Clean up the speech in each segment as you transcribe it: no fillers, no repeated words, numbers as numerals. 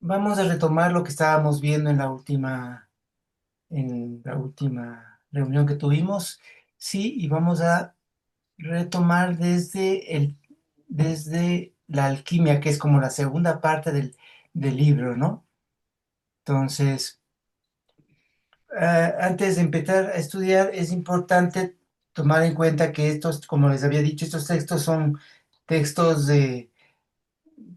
Vamos a retomar lo que estábamos viendo en la última reunión que tuvimos, sí, y vamos a retomar desde la alquimia, que es como la segunda parte del libro, ¿no? Entonces, antes de empezar a estudiar, es importante tomar en cuenta que estos, como les había dicho, estos textos son textos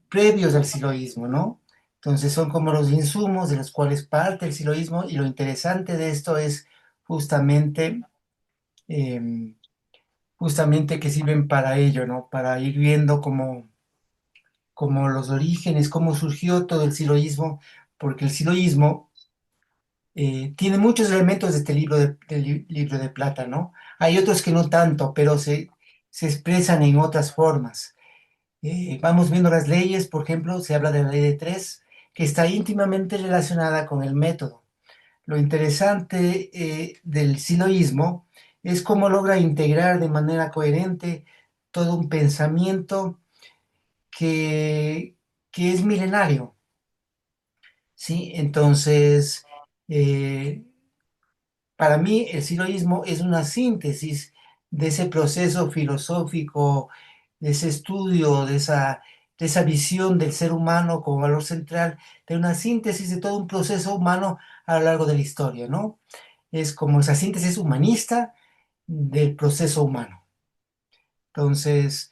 previos al siloísmo, ¿no? Entonces son como los insumos de los cuales parte el siloísmo, y lo interesante de esto es justamente, em, justamente que sirven para ello, ¿no? Para ir viendo como los orígenes, cómo surgió todo el siloísmo, porque el siloísmo tiene muchos elementos de este libro de plata, ¿no? Hay otros que no tanto, pero se expresan en otras formas. Vamos viendo las leyes. Por ejemplo, se habla de la ley de tres, que está íntimamente relacionada con el método. Lo interesante del siloísmo es cómo logra integrar de manera coherente todo un pensamiento que, que es milenario, ¿sí? Entonces, eh, para mí el siloísmo es una síntesis de ese proceso filosófico, de ese estudio, de esa visión del ser humano como valor central, de una síntesis de todo un proceso humano a lo largo de la historia, ¿no? Es como esa síntesis humanista del proceso humano. Entonces,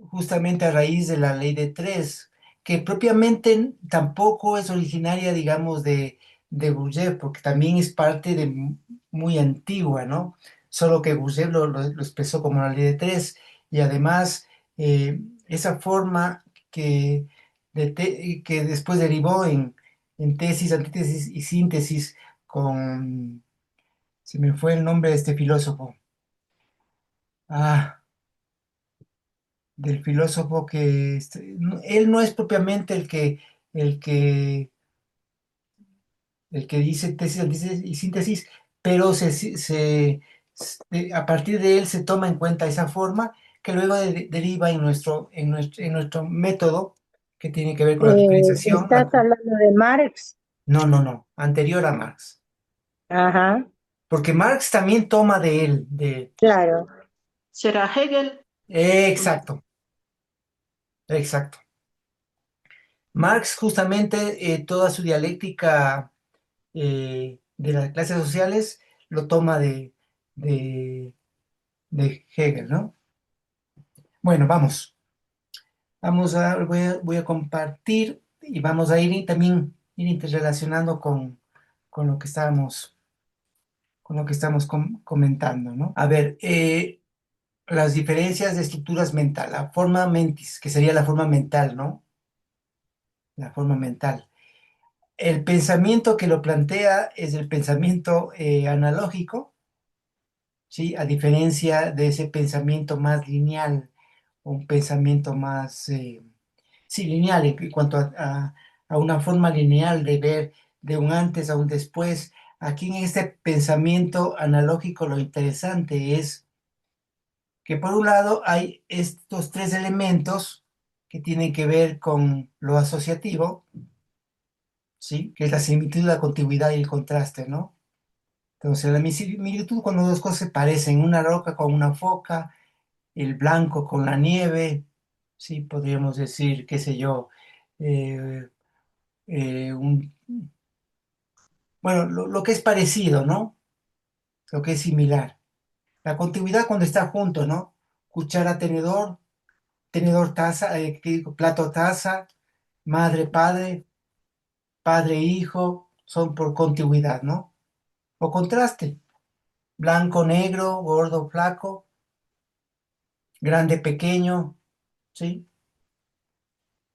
justamente a raíz de la ley de tres, que propiamente tampoco es originaria, digamos, de Gurdjieff, porque también es parte de muy antigua, ¿no? Solo que Gurdjieff lo expresó como la ley de tres, y además esa forma que, que después derivó en tesis, antítesis y síntesis con, se me fue el nombre de este filósofo, ah, del filósofo que él no es propiamente el que, el que dice tesis, antítesis y síntesis, pero a partir de él se toma en cuenta esa forma que luego deriva en nuestro método, que tiene que ver con la diferenciación. Estás hablando de Marx. No, no, no, anterior a Marx, Ajá, porque Marx también toma de él, claro. ¿Será Hegel? exacto, exacto. Marx justamente toda su dialéctica de las clases sociales lo toma de, de Hegel, ¿no? Bueno, voy a compartir, y vamos a también ir interrelacionando con lo que estamos comentando, ¿no? A ver, las diferencias de estructuras mental, la forma mentis, que sería la forma mental, ¿no? La forma mental. El pensamiento que lo plantea es el pensamiento analógico, ¿sí? A diferencia de ese pensamiento más lineal, un pensamiento más, sí, lineal en cuanto a una forma lineal de ver de un antes a un después. Aquí en este pensamiento analógico lo interesante es que por un lado hay estos tres elementos que tienen que ver con lo asociativo, ¿sí? Que es la similitud, la contiguidad y el contraste, ¿no? Entonces, la similitud, cuando dos cosas se parecen, una roca con una foca, el blanco con la nieve, sí, podríamos decir, qué sé yo, eh, eh, un- bueno, lo que es parecido, ¿no? Lo que es similar. La continuidad cuando está junto, ¿no? Cuchara, tenedor, tenedor, taza, ¿qué digo? Plato, taza, madre, padre, padre, hijo, son por continuidad, ¿no? O contraste, blanco, negro, gordo, flaco, grande, pequeño, ¿sí?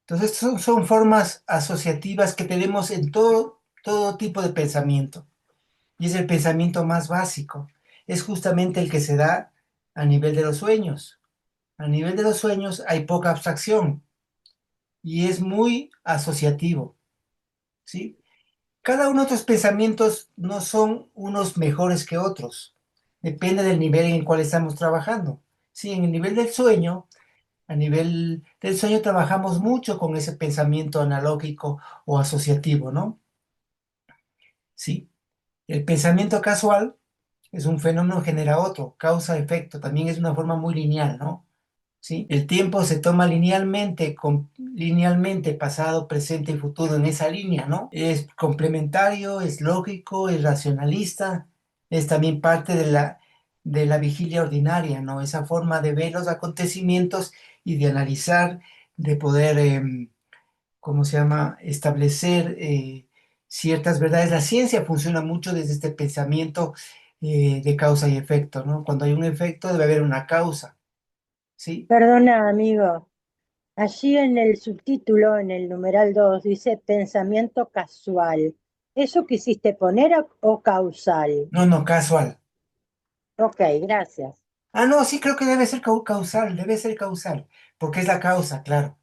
Entonces son formas asociativas que tenemos en todo tipo de pensamiento. Y es el pensamiento más básico. Es justamente el que se da a nivel de los sueños. A nivel de los sueños hay poca abstracción y es muy asociativo, ¿sí? Cada uno de estos pensamientos no son unos mejores que otros. Depende del nivel en el cual estamos trabajando. Sí, en el nivel del sueño A nivel del sueño trabajamos mucho con ese pensamiento analógico o asociativo, ¿no? Sí. El pensamiento casual es un fenómeno que genera otro, causa-efecto, también es una forma muy lineal, ¿no? ¿Sí? El tiempo se toma linealmente, linealmente, pasado, presente y futuro en esa línea, ¿no? Es complementario, es lógico, es racionalista, es también parte de la vigilia ordinaria, ¿no? Esa forma de ver los acontecimientos y de analizar, de poder, ¿cómo se llama?, establecer ciertas verdades. La ciencia funciona mucho desde este pensamiento de causa y efecto, ¿no? Cuando hay un efecto debe haber una causa, ¿sí? Perdona, amigo. Allí en el subtítulo, en el numeral 2 dice pensamiento casual. ¿Eso quisiste poner o causal? No, no, casual. Ok, gracias. Ah, no, sí creo que debe ser debe ser causal, porque es la causa, claro.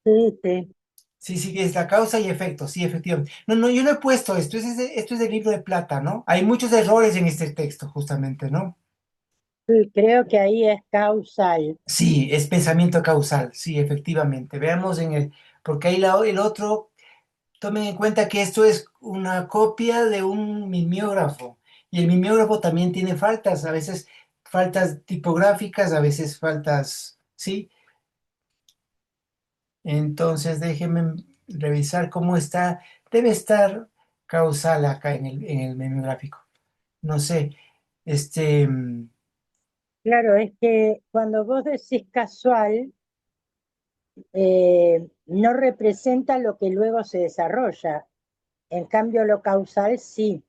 Sí, sí, Sí, sí, es la causa y efecto, sí, efectivamente. No, no, yo no he puesto esto, esto es del libro de plata, ¿no? Hay muchos errores en este texto, justamente, ¿no? sí, creo que ahí es causal. Sí, es pensamiento causal, sí, efectivamente. Veamos en el, porque ahí el otro, tomen en cuenta que esto es una copia de un mimeógrafo, y el mimeógrafo también tiene faltas, a veces faltas tipográficas, a veces faltas, ¿sí? Entonces, déjenme revisar cómo está. Debe estar causal acá en el menú gráfico. No sé. Este, Claro, es que cuando vos decís casual, no representa lo que luego se desarrolla. En cambio, lo causal sí.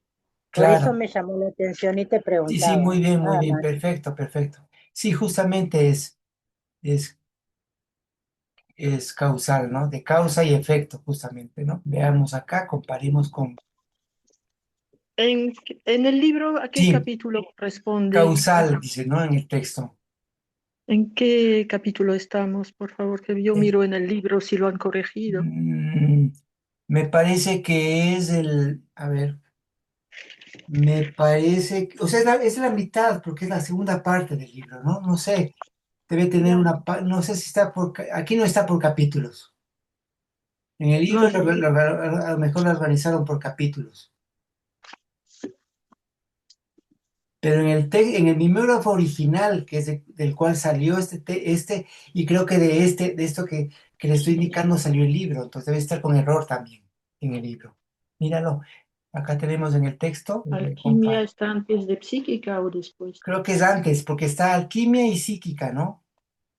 Por eso claro. me llamó la atención y te Sí, sí, preguntaba. muy Nada bien. más. Perfecto, perfecto. Sí, justamente es, es causal, ¿no? De causa y efecto, justamente, ¿no? Veamos acá, comparemos con. En, en el libro, ¿a qué Sí, capítulo corresponde? causal, dice, ¿no? En el texto. ¿En qué capítulo estamos? Por favor, que yo Eh, miro en el libro si lo han corregido. mm, Me parece que es el, a ver. Me parece, o sea, es la mitad, porque es la segunda parte del libro, ¿no? No sé, debe tener Ya. una, no sé si está por, aquí no está por capítulos. En el No, libro a lo mejor lo organizaron por capítulos, pero en el mimeógrafo original, que es del cual salió y creo que de esto que le estoy indicando salió el libro, entonces debe estar con error también en el libro. Míralo, acá tenemos en el texto, alquimia está antes de psíquica o después. creo que es antes, porque está alquimia y psíquica, ¿no?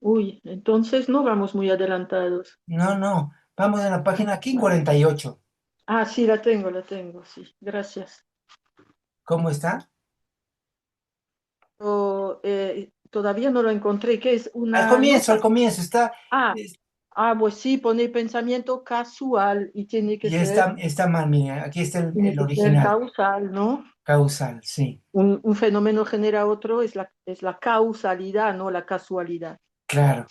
Uy, entonces no vamos muy adelantados. No, no. Vamos a la página aquí 48. Ah, sí, la tengo, sí. Gracias. ¿Cómo está? Todavía no lo encontré, que es Al una comienzo, al nota. comienzo está, Ah, es- pues sí, pone pensamiento casual y y está mal, mira, aquí está tiene el que ser original, causal, ¿no? causal, sí, Un fenómeno genera otro, es la causalidad, no la casualidad. claro,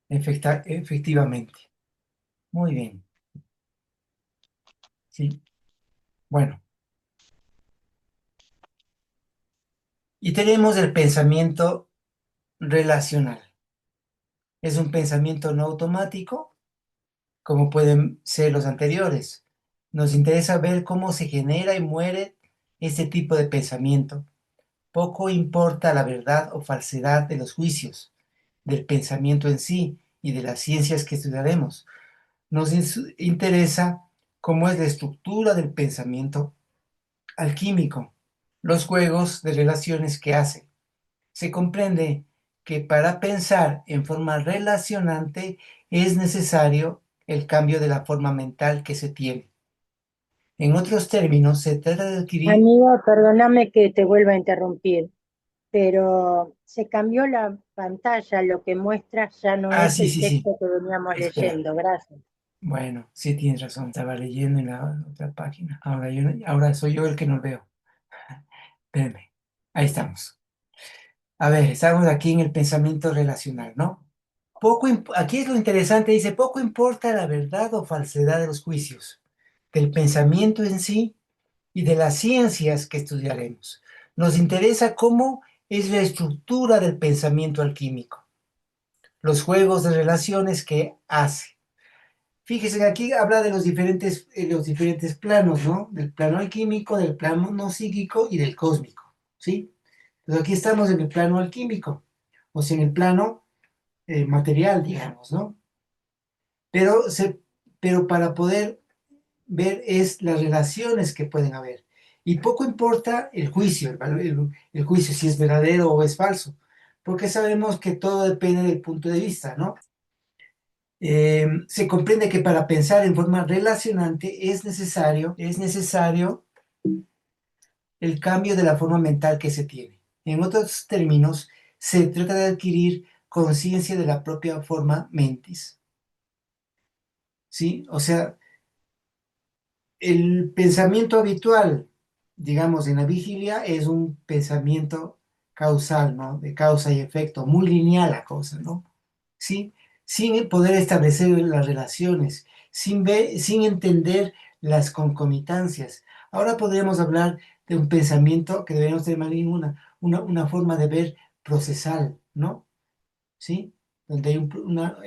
efectivamente. Muy bien, sí. Bueno, y tenemos el pensamiento relacional. Es un pensamiento no automático, como pueden ser los anteriores. Nos interesa ver cómo se genera y muere este tipo de pensamiento. Poco importa la verdad o falsedad de los juicios, del pensamiento en sí y de las ciencias que estudiaremos. Nos interesa cómo es la estructura del pensamiento alquímico, los juegos de relaciones que hace. Se comprende que para pensar en forma relacionante es necesario el cambio de la forma mental que se tiene. En otros términos, se trata de adquirir. Amigo, perdóname que te vuelva a interrumpir, pero se cambió la pantalla, lo que muestra ya no Ah, es sí, el sí, sí. texto que veníamos Espera. leyendo. Gracias. Bueno, sí tienes razón, estaba leyendo en la otra página. Ahora soy yo el que no veo. Espérenme. Ahí estamos. A ver, estamos aquí en el pensamiento relacional, ¿no? Aquí es lo interesante, dice, poco importa la verdad o falsedad de los juicios, del pensamiento en sí y de las ciencias que estudiaremos. Nos interesa cómo es la estructura del pensamiento alquímico, los juegos de relaciones que hace. Fíjense, aquí habla de los diferentes planos, ¿no? Del plano alquímico, del plano no psíquico y del cósmico, ¿sí? Entonces aquí estamos en el plano alquímico, o sea, en el plano material, digamos, ¿no? Pero, pero para poder ver es las relaciones que pueden haber. Y poco importa el juicio, el juicio si es verdadero o es falso, porque sabemos que todo depende del punto de vista, ¿no? Se comprende que para pensar en forma relacionante es necesario el cambio de la forma mental que se tiene. En otros términos, se trata de adquirir conciencia de la propia forma mentis. ¿Sí? O sea, el pensamiento habitual, digamos, en la vigilia es un pensamiento causal, ¿no? De causa y efecto, muy lineal la cosa, ¿no? ¿Sí? Sin poder establecer las relaciones, sin entender las concomitancias. Ahora podríamos hablar de un pensamiento que deberíamos tener una forma de ver procesal, ¿no? ¿Sí? Donde,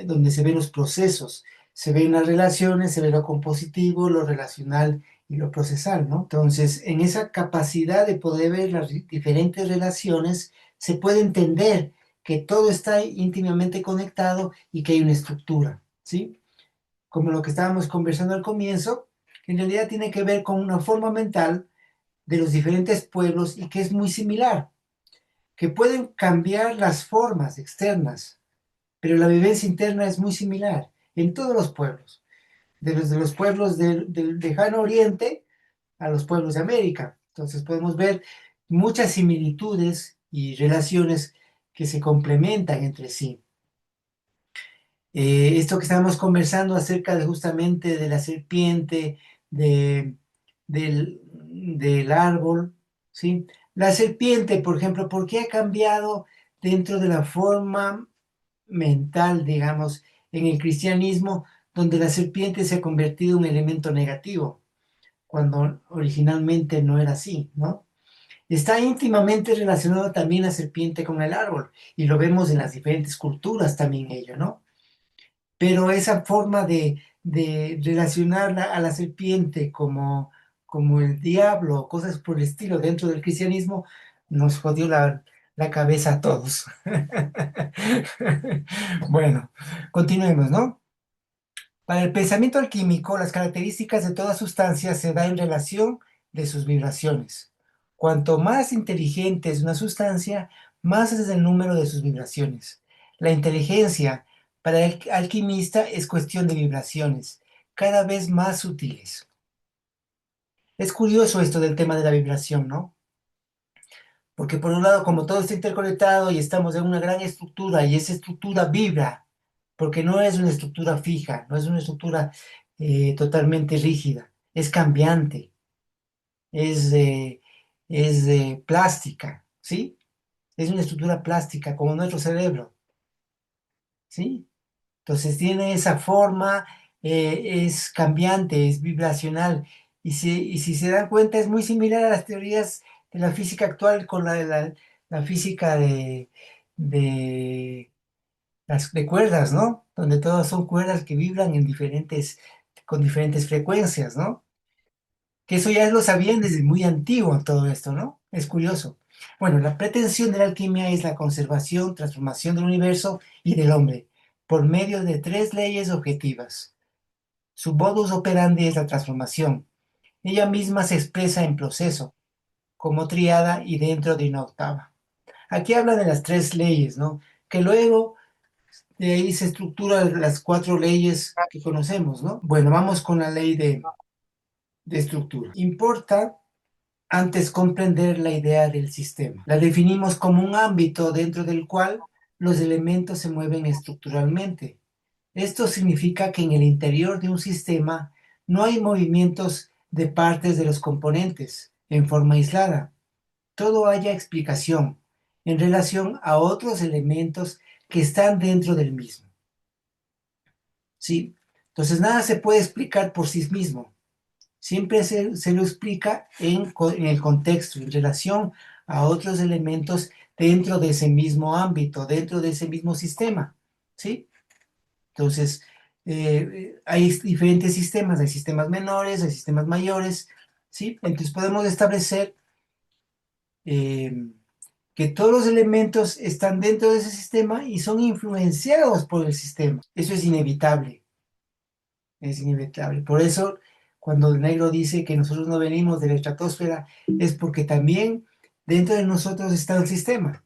donde se ven los procesos, se ven las relaciones, se ve lo compositivo, lo relacional y lo procesal, ¿no? Entonces, en esa capacidad de poder ver las diferentes relaciones, se puede entender que todo está íntimamente conectado y que hay una estructura, ¿sí? Como lo que estábamos conversando al comienzo, que en realidad tiene que ver con una forma mental de los diferentes pueblos y que es muy similar, que pueden cambiar las formas externas, pero la vivencia interna es muy similar en todos los pueblos, desde los pueblos del lejano oriente a los pueblos de América. Entonces podemos ver muchas similitudes y relaciones que se complementan entre sí. Esto que estábamos conversando acerca de justamente de la serpiente, de, del árbol, ¿sí? La serpiente, por ejemplo, ¿por qué ha cambiado dentro de la forma mental, digamos, en el cristianismo, donde la serpiente se ha convertido en un elemento negativo, cuando originalmente no era así, ¿no? Está íntimamente relacionado también la serpiente con el árbol, y lo vemos en las diferentes culturas también ello, ¿no? Pero esa forma de relacionar a la serpiente como el diablo, cosas por el estilo dentro del cristianismo, nos jodió la cabeza a todos. Bueno, continuemos, ¿no? Para el pensamiento alquímico, las características de toda sustancia se dan en relación de sus vibraciones. Cuanto más inteligente es una sustancia, más es el número de sus vibraciones. La inteligencia para el alquimista es cuestión de vibraciones, cada vez más sutiles. Es curioso esto del tema de la vibración, ¿no? Porque por un lado, como todo está interconectado y estamos en una gran estructura y esa estructura vibra, porque no es una estructura fija, no es una estructura totalmente rígida, es cambiante, es, eh, es plástica, ¿sí? Es una estructura plástica como nuestro cerebro, ¿sí? Entonces tiene esa forma, es cambiante, es vibracional. Y si se dan cuenta, es muy similar a las teorías de la física actual con la física de, de cuerdas, ¿no? Donde todas son cuerdas que vibran con diferentes frecuencias, ¿no? Que eso ya lo sabían desde muy antiguo todo esto, ¿no? Es curioso. Bueno, la pretensión de la alquimia es la conservación, transformación del universo y del hombre por medio de tres leyes objetivas. Su modus operandi es la transformación. Ella misma se expresa en proceso, como triada y dentro de una octava. Aquí habla de las tres leyes, ¿no? Que luego de ahí se estructuran las cuatro leyes que conocemos, ¿no? Bueno, vamos con la ley de estructura. Importa antes comprender la idea del sistema. La definimos como un ámbito dentro del cual los elementos se mueven estructuralmente. Esto significa que en el interior de un sistema no hay movimientos de partes de los componentes en forma aislada. Todo haya explicación en relación a otros elementos que están dentro del mismo. ¿Sí? Entonces nada se puede explicar por sí mismo. Siempre se lo explica en el contexto, en relación a otros elementos dentro de ese mismo ámbito, dentro de ese mismo sistema. ¿sí? Entonces, hay diferentes sistemas, hay sistemas menores, hay sistemas mayores, ¿sí? Entonces podemos establecer eh, que todos los elementos están dentro de ese sistema y son influenciados por el sistema. Eso es inevitable, es inevitable. Por eso, cuando el negro dice que nosotros no venimos de la estratosfera, es porque también dentro de nosotros está el sistema.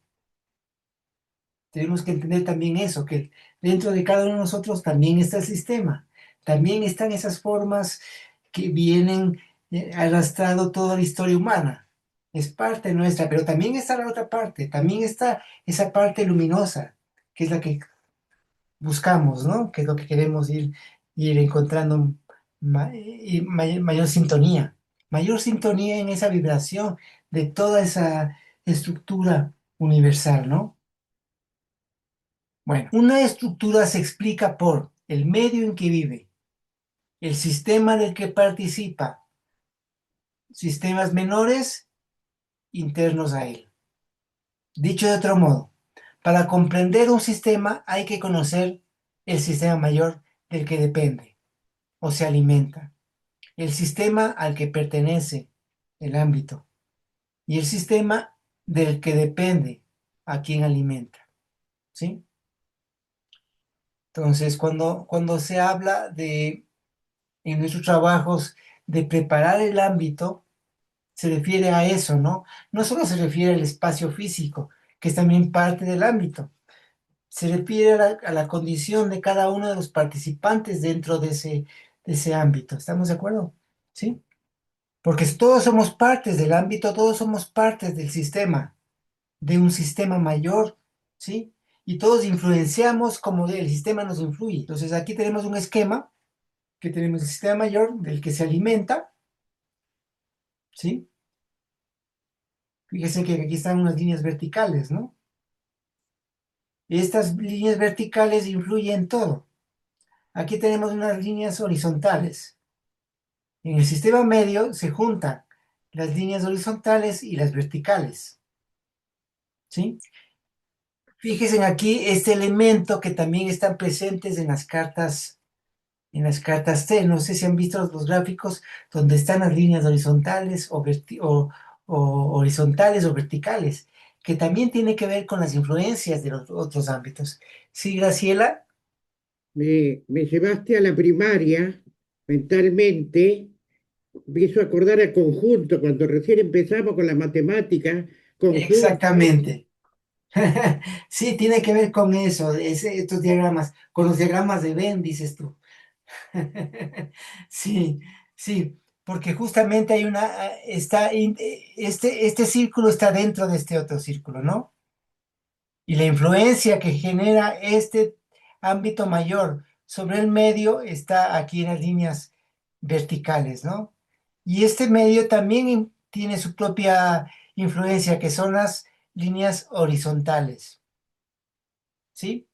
Tenemos que entender también eso, que dentro de cada uno de nosotros también está el sistema. También están esas formas que vienen arrastrando toda la historia humana. Es parte nuestra, pero también está la otra parte, también está esa parte luminosa, que es la que buscamos, ¿no? Que es lo que queremos ir encontrando mayor sintonía en esa vibración de toda esa estructura universal, ¿no? Bueno, una estructura se explica por el medio en que vive, el sistema del que participa, sistemas menores internos a él. Dicho de otro modo, para comprender un sistema hay que conocer el sistema mayor del que depende o se alimenta, el sistema al que pertenece el ámbito y el sistema del que depende a quien alimenta. ¿Sí? Entonces, cuando se habla en nuestros trabajos de preparar el ámbito, se refiere a eso, ¿no? No solo se refiere al espacio físico, que es también parte del ámbito, se refiere a la condición de cada uno de los participantes dentro de ese ámbito. ¿Estamos de acuerdo? ¿Sí? Porque todos somos partes del ámbito, todos somos partes del sistema, de un sistema mayor, ¿sí? Y todos influenciamos como el sistema nos influye. Entonces aquí tenemos un esquema que tenemos el sistema mayor del que se alimenta, ¿sí? Fíjese que aquí están unas líneas verticales, ¿no? Estas líneas verticales influyen en todo. Aquí tenemos unas líneas horizontales. En el sistema medio se juntan las líneas horizontales y las verticales, ¿sí? Fíjense aquí este elemento que también están presentes en las cartas T. No sé si han visto los gráficos donde están las líneas horizontales o horizontales o verticales, que también tiene que ver con las influencias de los otros ámbitos. Sí, Graciela. Me llevaste a la primaria mentalmente, me hizo acordar a conjunto, cuando recién empezamos con la matemática, conjunto. Exactamente. Sí, tiene que ver con eso, estos diagramas, con los diagramas de Venn, dices tú. Sí, sí, porque justamente hay este círculo está dentro de este otro círculo, ¿no? Y la influencia que genera este ámbito mayor sobre el medio está aquí en las líneas verticales, ¿no? Y este medio también tiene su propia influencia, que son las líneas horizontales, ¿sí?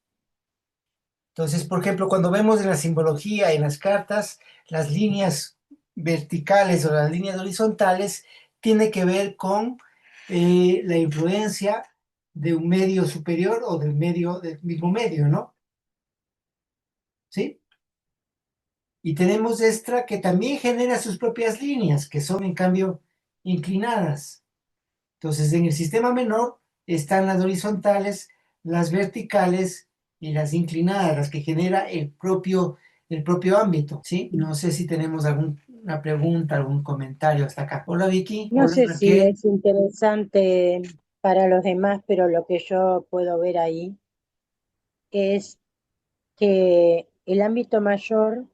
Entonces, por ejemplo, cuando vemos en la simbología, en las cartas, las líneas verticales o las líneas horizontales, tiene que ver con la influencia de un medio superior o del mismo medio, ¿no? ¿Sí? Y tenemos esta que también genera sus propias líneas, que son en cambio inclinadas. Entonces, en el sistema menor están las horizontales, las verticales y las inclinadas, las que genera el propio ámbito, ¿sí? No sé si tenemos alguna pregunta, algún comentario hasta acá. Hola Vicky, No hola sé si Raquel. es interesante para los demás, pero lo que yo puedo ver ahí es que el ámbito mayor,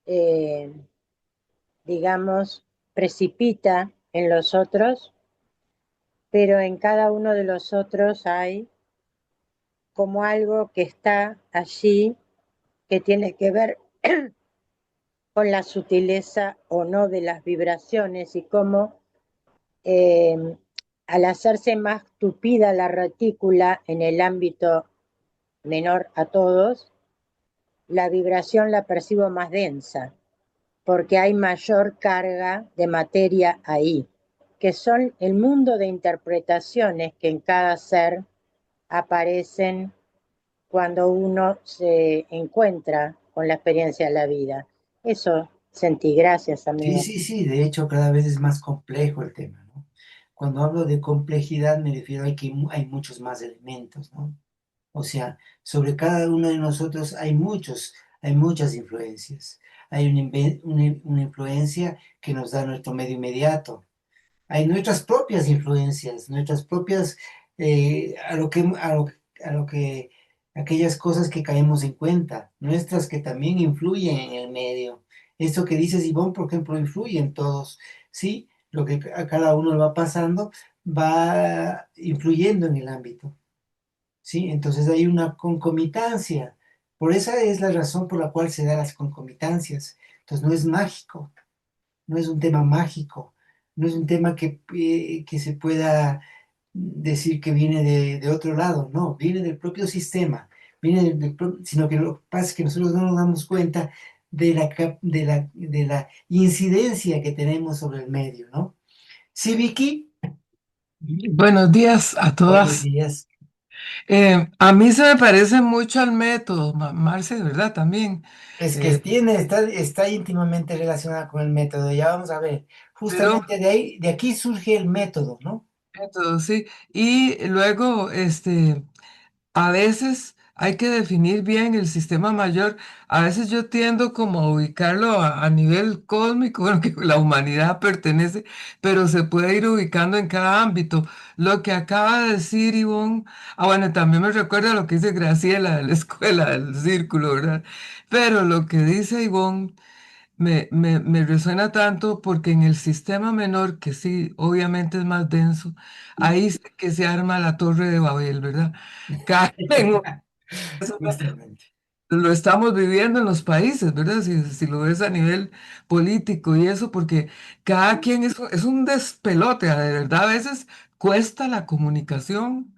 eh, digamos, precipita en los otros, pero en cada uno de los otros hay como algo que está allí que tiene que ver con la sutileza o no de las vibraciones y cómo eh, al hacerse más tupida la retícula en el ámbito menor a todos, la vibración la percibo más densa, porque hay mayor carga de materia ahí, que son el mundo de interpretaciones que en cada ser aparecen cuando uno se encuentra con la experiencia de la vida. Eso sentí, gracias, Sí, amigo. sí, sí, de hecho cada vez es más complejo el tema, ¿no? Cuando hablo de complejidad me refiero a que hay muchos más elementos, ¿no? O sea, sobre cada uno de nosotros hay muchas influencias. Hay una influencia que nos da nuestro medio inmediato. Hay nuestras propias influencias, nuestras propias, a lo que, aquellas cosas que caemos en cuenta, nuestras que también influyen en el medio. Esto que dices, Ivonne, por ejemplo, influye en todos, ¿sí? Lo que a cada uno le va pasando va influyendo en el ámbito. ¿Sí? Entonces hay una concomitancia. Por esa es la razón por la cual se dan las concomitancias. Entonces no es mágico, no es un tema mágico, no es un tema que se pueda decir que viene de otro lado, no, viene del propio sistema, sino que lo que pasa es que nosotros no nos damos cuenta de la incidencia que tenemos sobre el medio, ¿no? Sí, Vicky, Buenos días a buenos todas. días. A mí se me parece mucho al método, Marce, ¿verdad? También. Es que Eh, está íntimamente relacionada con el método. Ya vamos a ver. pero Justamente de ahí, de aquí surge el método, ¿no? método, sí. Y luego, a veces hay que definir bien el sistema mayor. A veces yo tiendo como a ubicarlo a nivel cósmico, bueno, que la humanidad pertenece, pero se puede ir ubicando en cada ámbito. Lo que acaba de decir Ivonne, bueno, también me recuerda lo que dice Graciela de la escuela del círculo, ¿verdad? Pero lo que dice Ivonne me resuena tanto porque en el sistema menor, que sí, obviamente es más denso, ahí sí que se arma la torre de Babel, ¿verdad? Cada en Justamente. lo estamos viviendo en los países, ¿verdad? Si lo ves a nivel político y eso, porque cada quien es un despelote, de verdad, a veces cuesta la comunicación,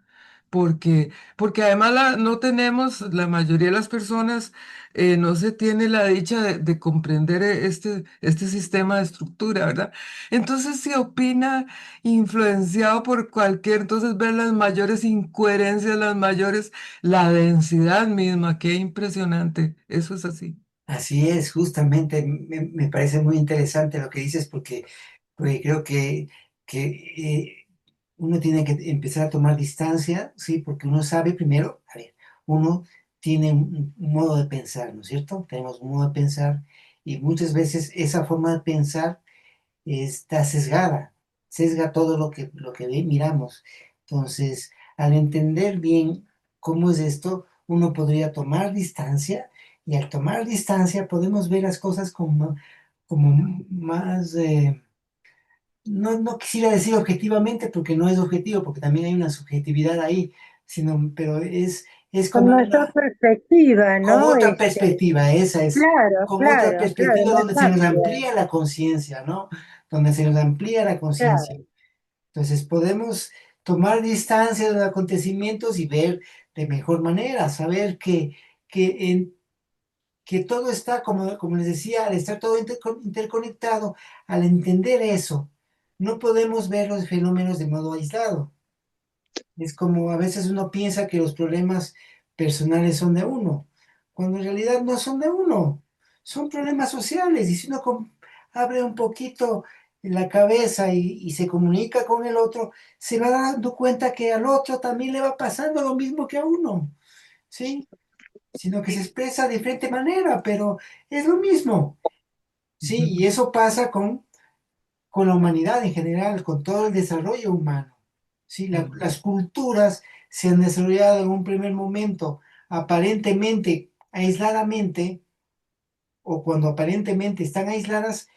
porque además no tenemos, la mayoría de las personas no se tiene la dicha de comprender este sistema de estructura, ¿verdad? Entonces se opina influenciado por cualquier, entonces ver las mayores incoherencias, las mayores la densidad misma, qué impresionante. Eso es así. Así es, justamente. Me parece muy interesante lo que dices porque creo que uno tiene que empezar a tomar distancia, ¿sí? Porque uno sabe primero, a ver, uno tiene un modo de pensar, ¿no es cierto? Tenemos un modo de pensar y muchas veces esa forma de pensar está sesgada, sesga todo lo que miramos. Entonces, al entender bien cómo es esto, uno podría tomar distancia y al tomar distancia podemos ver las cosas como más, no quisiera decir objetivamente porque no es objetivo, porque también hay una subjetividad ahí, pero es Con mayor perspectiva, con ¿no? otra perspectiva, esa es, Claro, con otra claro, claro, perspectiva más donde se nos amplia, amplía la conciencia, ¿no? Donde se nos amplía la conciencia. claro. Entonces podemos tomar distancia de los acontecimientos y ver de mejor manera, saber que todo está, como les decía, al estar todo interconectado, al entender eso, no podemos ver los fenómenos de modo aislado. Es como a veces uno piensa que los problemas personales son de uno, cuando en realidad no son de uno, son problemas sociales. Y si uno abre un poquito la cabeza y se comunica con el otro, se va dando cuenta que al otro también le va pasando lo mismo que a uno, ¿sí? Sino que se expresa de diferente manera, pero es lo mismo, ¿sí? Y eso pasa con la humanidad en general, con todo el desarrollo humano. ¿Sí? Mm. Las culturas se han desarrollado en un primer momento aparentemente aisladamente, o cuando aparentemente están aisladas,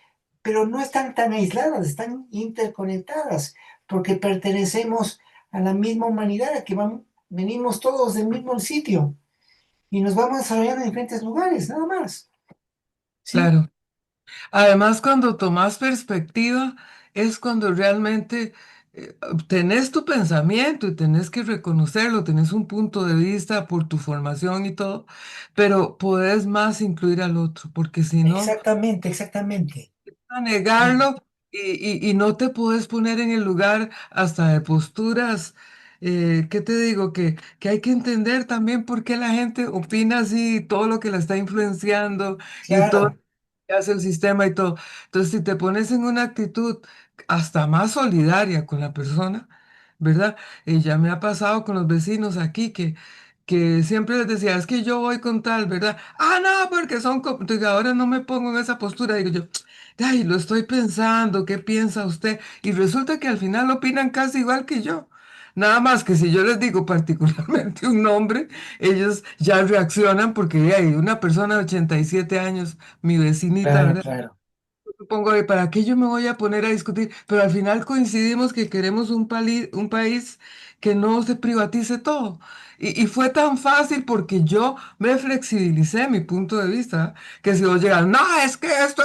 pero no están tan aisladas, están interconectadas, porque pertenecemos a la misma humanidad, venimos todos del mismo sitio y nos vamos desarrollando en diferentes lugares, nada más. ¿Sí? Claro. Además, cuando tomas perspectiva, es cuando realmente tenés tu pensamiento y tenés que reconocerlo, tenés un punto de vista por tu formación y todo, pero podés más incluir al otro, porque si no, Exactamente, exactamente. a negarlo y no te puedes poner en el lugar hasta de posturas. ¿qué te digo? Que hay que entender también por qué la gente opina así, todo lo que la está influenciando y todo Claro, lo que hace el sistema y todo. Entonces, si te pones en una actitud hasta más solidaria con la persona, ¿verdad? Ya me ha pasado con los vecinos aquí que siempre les decía, es que yo voy con tal, ¿verdad? Ah, no, porque son... Digo, ahora no me pongo en esa postura, digo yo, ay, lo estoy pensando, ¿qué piensa usted? Y resulta que al final opinan casi igual que yo. Nada más que si yo les digo particularmente un nombre, ellos ya reaccionan porque hay una persona de 87 años, mi vecinita, claro, ¿verdad? claro, Pongo ahí, ¿para qué yo me voy a poner a discutir? Pero al final coincidimos que queremos un país que no se privatice todo. Y fue tan fácil porque yo me flexibilicé mi punto de vista, que si vos llegas, no, es que esto,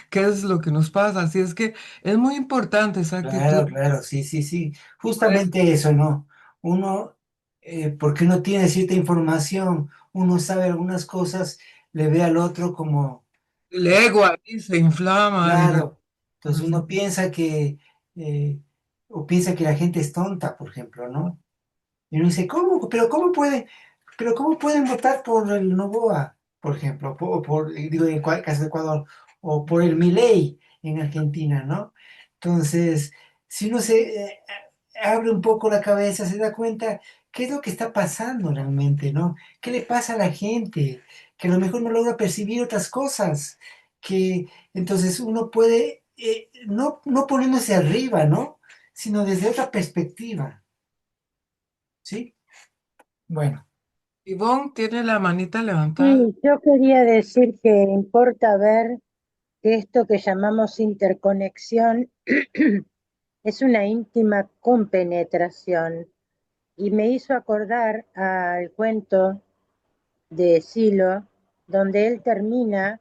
¿qué es lo que nos pasa? Así es que es muy importante esa actitud. claro, claro, sí, sí, sí. Justamente eso, ¿no? Uno, porque uno tiene cierta información, uno sabe algunas cosas, le ve al otro como, El ego ahí se inflama, digo. claro. Entonces uno piensa eh, o piensa que la gente es tonta, por ejemplo, ¿no? Y uno dice, ¿cómo? Pero cómo pueden votar por el Noboa, por ejemplo, digo, en el caso de Ecuador, o por el Milei en Argentina, ¿no? Entonces, si uno se abre un poco la cabeza, se da cuenta qué es lo que está pasando realmente, ¿no? ¿Qué le pasa a la gente? Que a lo mejor no logra percibir otras cosas, que entonces uno puede, no poniéndose arriba, ¿no? Sino desde otra perspectiva, ¿sí? Bueno, Ivonne tiene la manita levantada. Sí, yo quería decir que importa ver que esto que llamamos interconexión es una íntima compenetración y me hizo acordar al cuento de Silo, donde él termina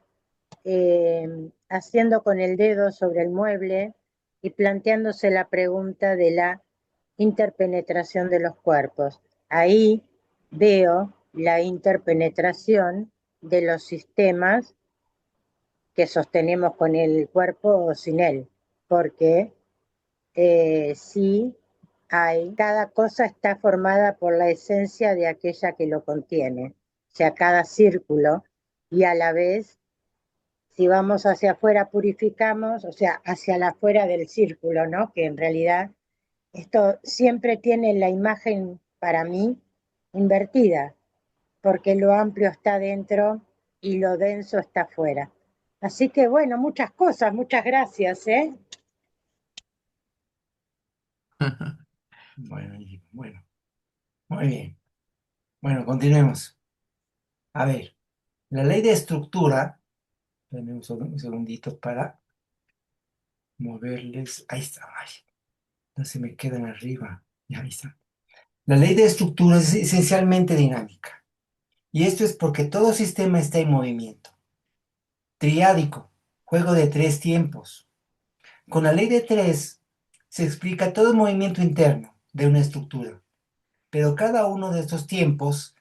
haciendo con el dedo sobre el mueble y planteándose la pregunta de la interpenetración de los cuerpos. Ahí veo la interpenetración de los sistemas que sostenemos con el cuerpo o sin él, porque sí hay, cada cosa está formada por la esencia de aquella que lo contiene, o sea, cada círculo, y a la vez, si vamos hacia afuera, purificamos, o sea, hacia la afuera del círculo, ¿no? Que en realidad esto siempre tiene la imagen, para mí, invertida, porque lo amplio está dentro y lo denso está afuera. Así que bueno, muchas cosas, muchas gracias, ¿eh? bueno, bueno, muy bien. Bueno, continuemos. A ver, la ley de estructura, denme un segundito para moverles. Ahí está, ay, no se me quedan arriba. Ya, ahí está. La ley de estructura es esencialmente dinámica. Y esto es porque todo sistema está en movimiento. Triádico, juego de tres tiempos. Con la ley de tres se explica todo el movimiento interno de una estructura, pero cada uno de estos tiempos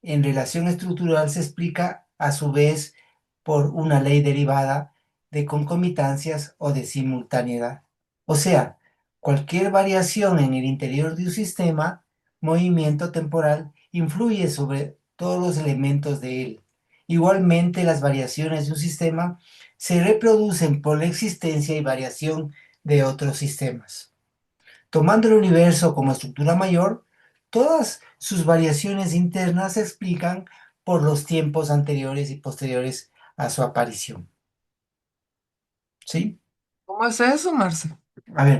en relación estructural se explica a su vez por una ley derivada de concomitancias o de simultaneidad. O sea, cualquier variación en el interior de un sistema, movimiento temporal, influye sobre todos los elementos de él. Igualmente, las variaciones de un sistema se reproducen por la existencia y variación de otros sistemas. Tomando el universo como estructura mayor, todas sus variaciones internas se explican por los tiempos anteriores y posteriores a su aparición. ¿Sí? ¿Cómo es eso, Marce? A ver,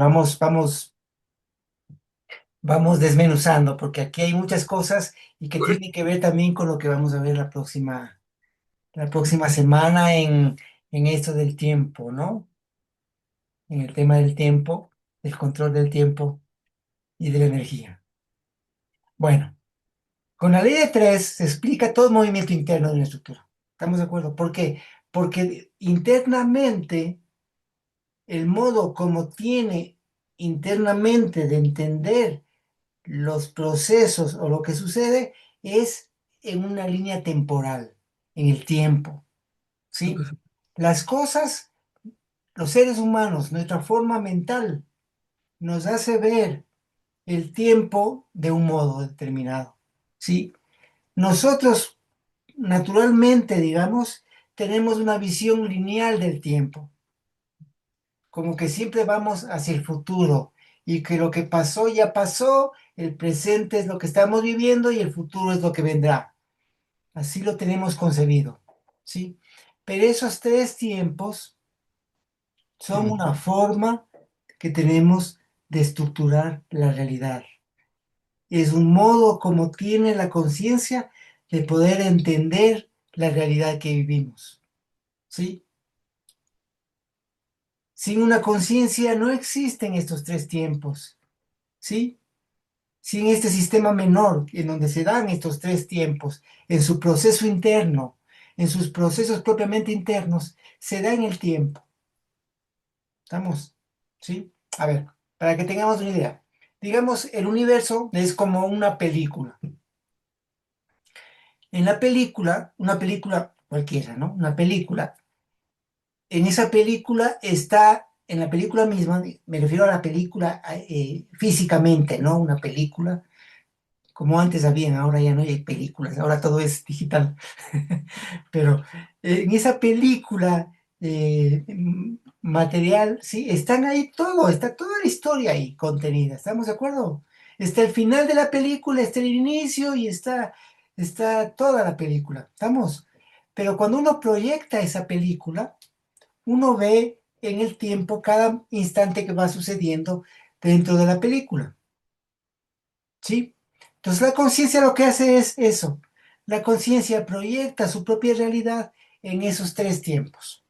vamos desmenuzando, porque aquí hay muchas cosas y que tienen que ver también con lo que vamos a ver la próxima semana en esto del tiempo, ¿no? En el tema del tiempo, del control del tiempo y de la energía. Bueno. Con la ley de tres se explica todo el movimiento interno de una estructura. ¿Estamos de acuerdo? ¿Por qué? Porque internamente, el modo como tiene internamente de entender los procesos o lo que sucede es en una línea temporal, en el tiempo, ¿sí? Las cosas, los seres humanos, nuestra forma mental nos hace ver el tiempo de un modo determinado, ¿sí? Nosotros, naturalmente, digamos, tenemos una visión lineal del tiempo, como que siempre vamos hacia el futuro y que lo que pasó ya pasó, el presente es lo que estamos viviendo y el futuro es lo que vendrá. Así lo tenemos concebido, ¿sí? Pero esos tres tiempos son una forma que tenemos de estructurar la realidad. Es un modo como tiene la conciencia de poder entender la realidad que vivimos, ¿sí? Sin una conciencia no existen estos tres tiempos, ¿sí? Sin este sistema menor en donde se dan estos tres tiempos, en su proceso interno, en sus procesos propiamente internos, se da en el tiempo. ¿Estamos? ¿Sí? A ver, para que tengamos una idea. Digamos, el universo es como una película. En la película, una película cualquiera, ¿no? Una película. En esa película está, en la película misma, me refiero a la película físicamente, ¿no? Una película, como antes habían, ahora ya no hay películas, ahora todo es digital. Pero en esa película material, sí, están ahí todo, está toda la historia ahí contenida, ¿estamos de acuerdo? Está el final de la película, está el inicio y está toda la película, ¿estamos? Pero cuando uno proyecta esa película, uno ve en el tiempo cada instante que va sucediendo dentro de la película, ¿sí? Entonces la conciencia lo que hace es eso. La conciencia proyecta su propia realidad en esos tres tiempos.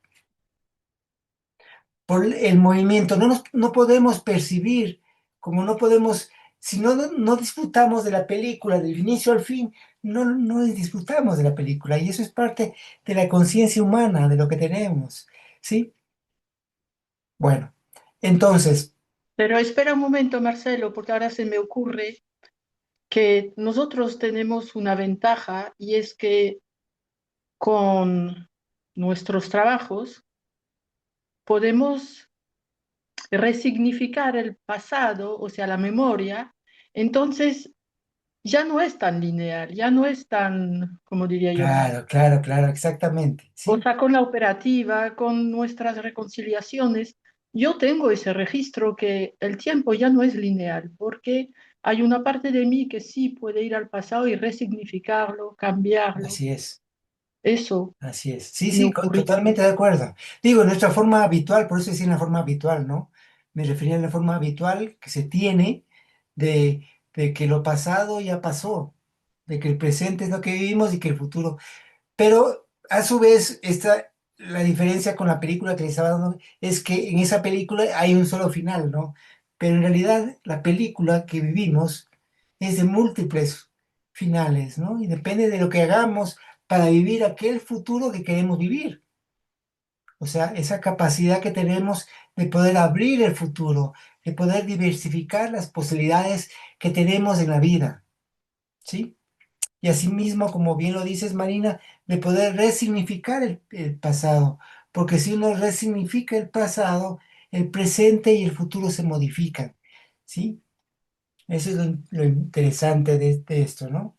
Por el movimiento, no podemos percibir, como no podemos, si no disfrutamos de la película, del inicio al fin, no disfrutamos de la película. Y eso es parte de la conciencia humana, de lo que tenemos, ¿sí? Bueno, entonces, Pero espera un momento, Marcelo, porque ahora se me ocurre que nosotros tenemos una ventaja y es que con nuestros trabajos podemos resignificar el pasado, o sea, la memoria, entonces ya no es tan lineal, ya no es tan, como diría yo, claro, claro, claro, exactamente, o ¿sí? sea, con la operativa, con nuestras reconciliaciones, yo tengo ese registro que el tiempo ya no es lineal, porque hay una parte de mí que sí puede ir al pasado y resignificarlo, cambiarlo. Así es. Eso Así es. Sí, me sí, ocurrió. totalmente de acuerdo. Digo, nuestra forma habitual, por eso decía en la forma habitual, ¿no? Me refería a la forma habitual que se tiene de, de que lo pasado ya pasó, de que el presente es lo que vivimos y que el futuro. Pero a su vez, la diferencia con la película que les estaba dando es que en esa película hay un solo final, ¿no? Pero en realidad la película que vivimos es de múltiples finales, ¿no? Y depende de lo que hagamos para vivir aquel futuro que queremos vivir. O sea, esa capacidad que tenemos de poder abrir el futuro, de poder diversificar las posibilidades que tenemos en la vida, ¿sí? Y asimismo, como bien lo dices, Marina, de poder resignificar el pasado, porque si uno resignifica el pasado, el presente y el futuro se modifican, ¿sí? Eso es lo interesante de esto, ¿no?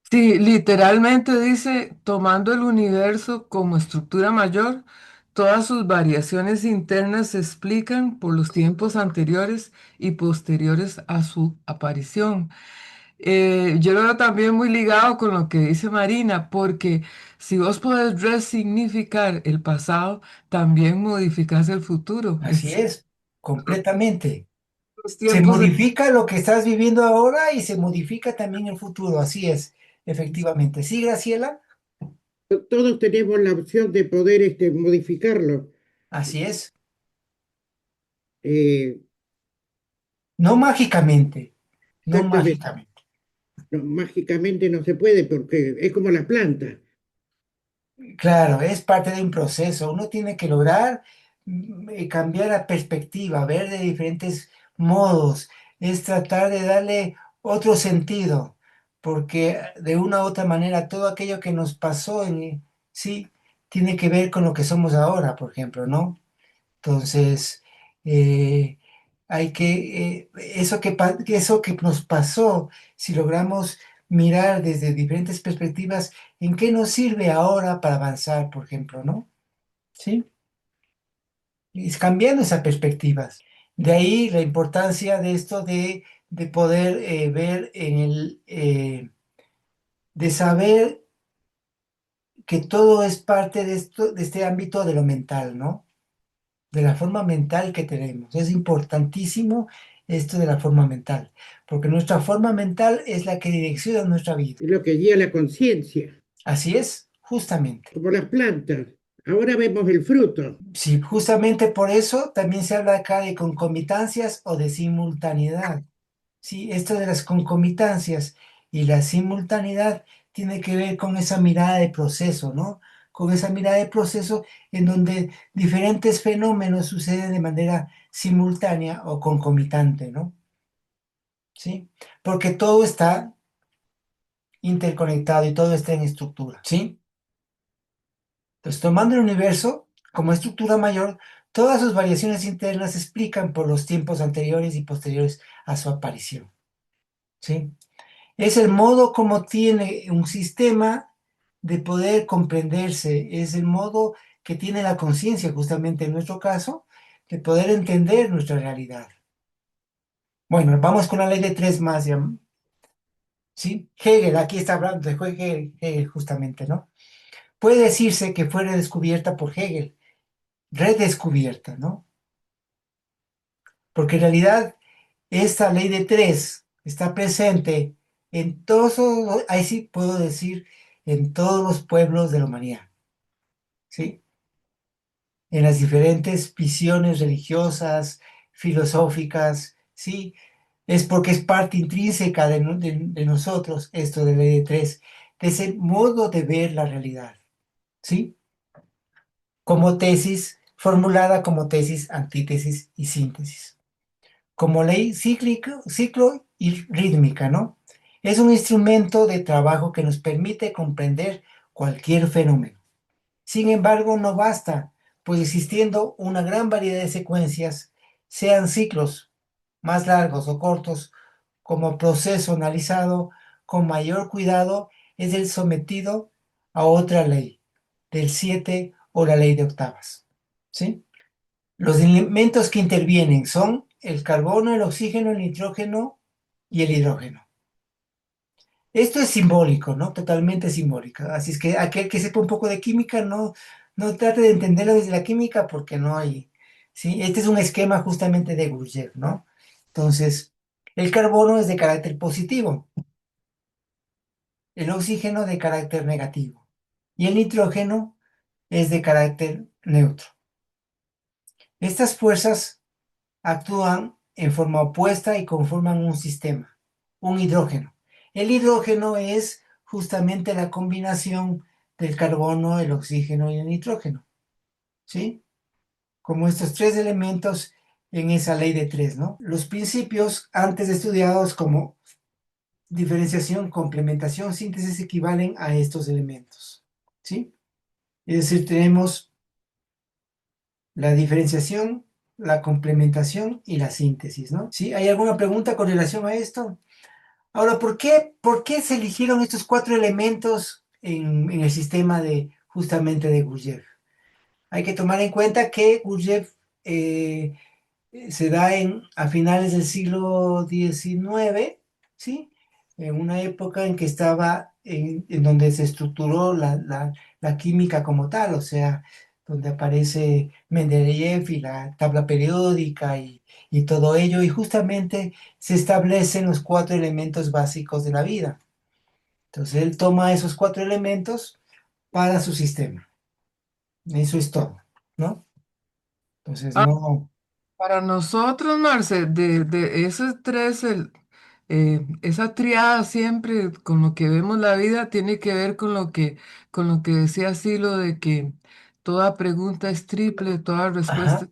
Sí, literalmente dice, tomando el universo como estructura mayor, todas sus variaciones internas se explican por los tiempos anteriores y posteriores a su aparición. Yo lo veo también muy ligado con lo que dice Marina, porque si vos podés resignificar el pasado, también modificás el futuro. Así es, completamente. Los Se tiempos modifica lo que estás viviendo ahora y se modifica también el futuro, así es, efectivamente. Sí, Graciela, Todos tenemos la opción de poder modificarlo. así es. Eh, No mágicamente, no Exactamente. mágicamente. No, mágicamente no se puede porque es como las plantas. Claro, es parte de un proceso. Uno tiene que lograr cambiar la perspectiva, ver de diferentes modos. Es tratar de darle otro sentido, porque de una u otra manera todo aquello que nos pasó sí tiene que ver con lo que somos ahora, por ejemplo, ¿no? Entonces, eh, hay que, eso que nos pasó, si logramos mirar desde diferentes perspectivas, ¿en qué nos sirve ahora para avanzar, por ejemplo, ¿no? ¿Sí? Y es cambiando esas perspectivas. De ahí la importancia de esto de poder ver de saber que todo es parte de esto, de este ámbito de lo mental, ¿no? De la forma mental que tenemos. Es importantísimo esto de la forma mental, porque nuestra forma mental es la que direcciona nuestra vida. Es lo que guía la conciencia, Así es, justamente. como las plantas. Ahora vemos el fruto. Sí, justamente por eso también se habla acá de concomitancias o de simultaneidad. Sí, esto de las concomitancias y la simultaneidad tiene que ver con esa mirada de proceso, ¿no? Con esa mirada de proceso en donde diferentes fenómenos suceden de manera simultánea o concomitante, ¿no? ¿Sí? Porque todo está interconectado y todo está en estructura, ¿sí? Entonces, tomando el universo como estructura mayor, todas sus variaciones internas se explican por los tiempos anteriores y posteriores a su aparición, ¿sí? Es el modo como tiene un sistema de poder comprenderse, es el modo que tiene la conciencia, justamente en nuestro caso, de poder entender nuestra realidad. Bueno, vamos con la ley de tres más, ¿ya? ¿Sí? Hegel, aquí está hablando de Hegel justamente, ¿no? Puede decirse que fue redescubierta por Hegel, redescubierta, ¿no? Porque en realidad esta ley de tres está presente en todos, ahí sí puedo decir, en todos los pueblos de la humanidad, ¿sí? En las diferentes visiones religiosas, filosóficas, ¿sí? Es porque es parte intrínseca de nosotros, esto de la ley de tres, de ese modo de ver la realidad, ¿sí? Como tesis, formulada como tesis, antítesis y síntesis. Como ley cíclico, ciclo y rítmica, ¿no? Es un instrumento de trabajo que nos permite comprender cualquier fenómeno. Sin embargo, no basta, pues existiendo una gran variedad de secuencias, sean ciclos más largos o cortos, como proceso analizado con mayor cuidado es el sometido a otra ley, del 7 o la ley de octavas. ¿Sí? Los elementos que intervienen son el carbono, el oxígeno, el nitrógeno y el hidrógeno. Esto es simbólico, ¿no? Totalmente simbólico. Así es que aquel que sepa un poco de química no trate de entenderlo desde la química porque no hay, ¿sí? Este es un esquema justamente de Gurdjieff, ¿no? Entonces, el carbono es de carácter positivo, el oxígeno de carácter negativo y el nitrógeno es de carácter neutro. Estas fuerzas actúan en forma opuesta y conforman un sistema, un hidrógeno. El hidrógeno es justamente la combinación del carbono, el oxígeno y el nitrógeno, ¿sí? Como estos tres elementos en esa ley de tres, ¿no? Los principios antes estudiados como diferenciación, complementación, síntesis equivalen a estos elementos, ¿sí? Es decir, tenemos la diferenciación, la complementación y la síntesis, ¿no? ¿Sí? ¿Hay alguna pregunta con relación a esto? Ahora, por qué se eligieron estos cuatro elementos en el sistema de justamente de Gurdjieff? Hay que tomar en cuenta que Gurdjieff eh, se da a finales del siglo XIX, ¿sí? En una época en que estaba en donde se estructuró la química como tal, o sea, donde aparece Mendeleev y la tabla periódica y todo ello, y justamente se establecen los cuatro elementos básicos de la vida. Entonces él toma esos cuatro elementos para su sistema. Eso es todo, ¿no? Entonces Ah, no. para nosotros, Marce, de esos tres, esa triada siempre con lo que vemos la vida tiene que ver con lo que decía Silo de que toda pregunta es triple, toda respuesta Ajá,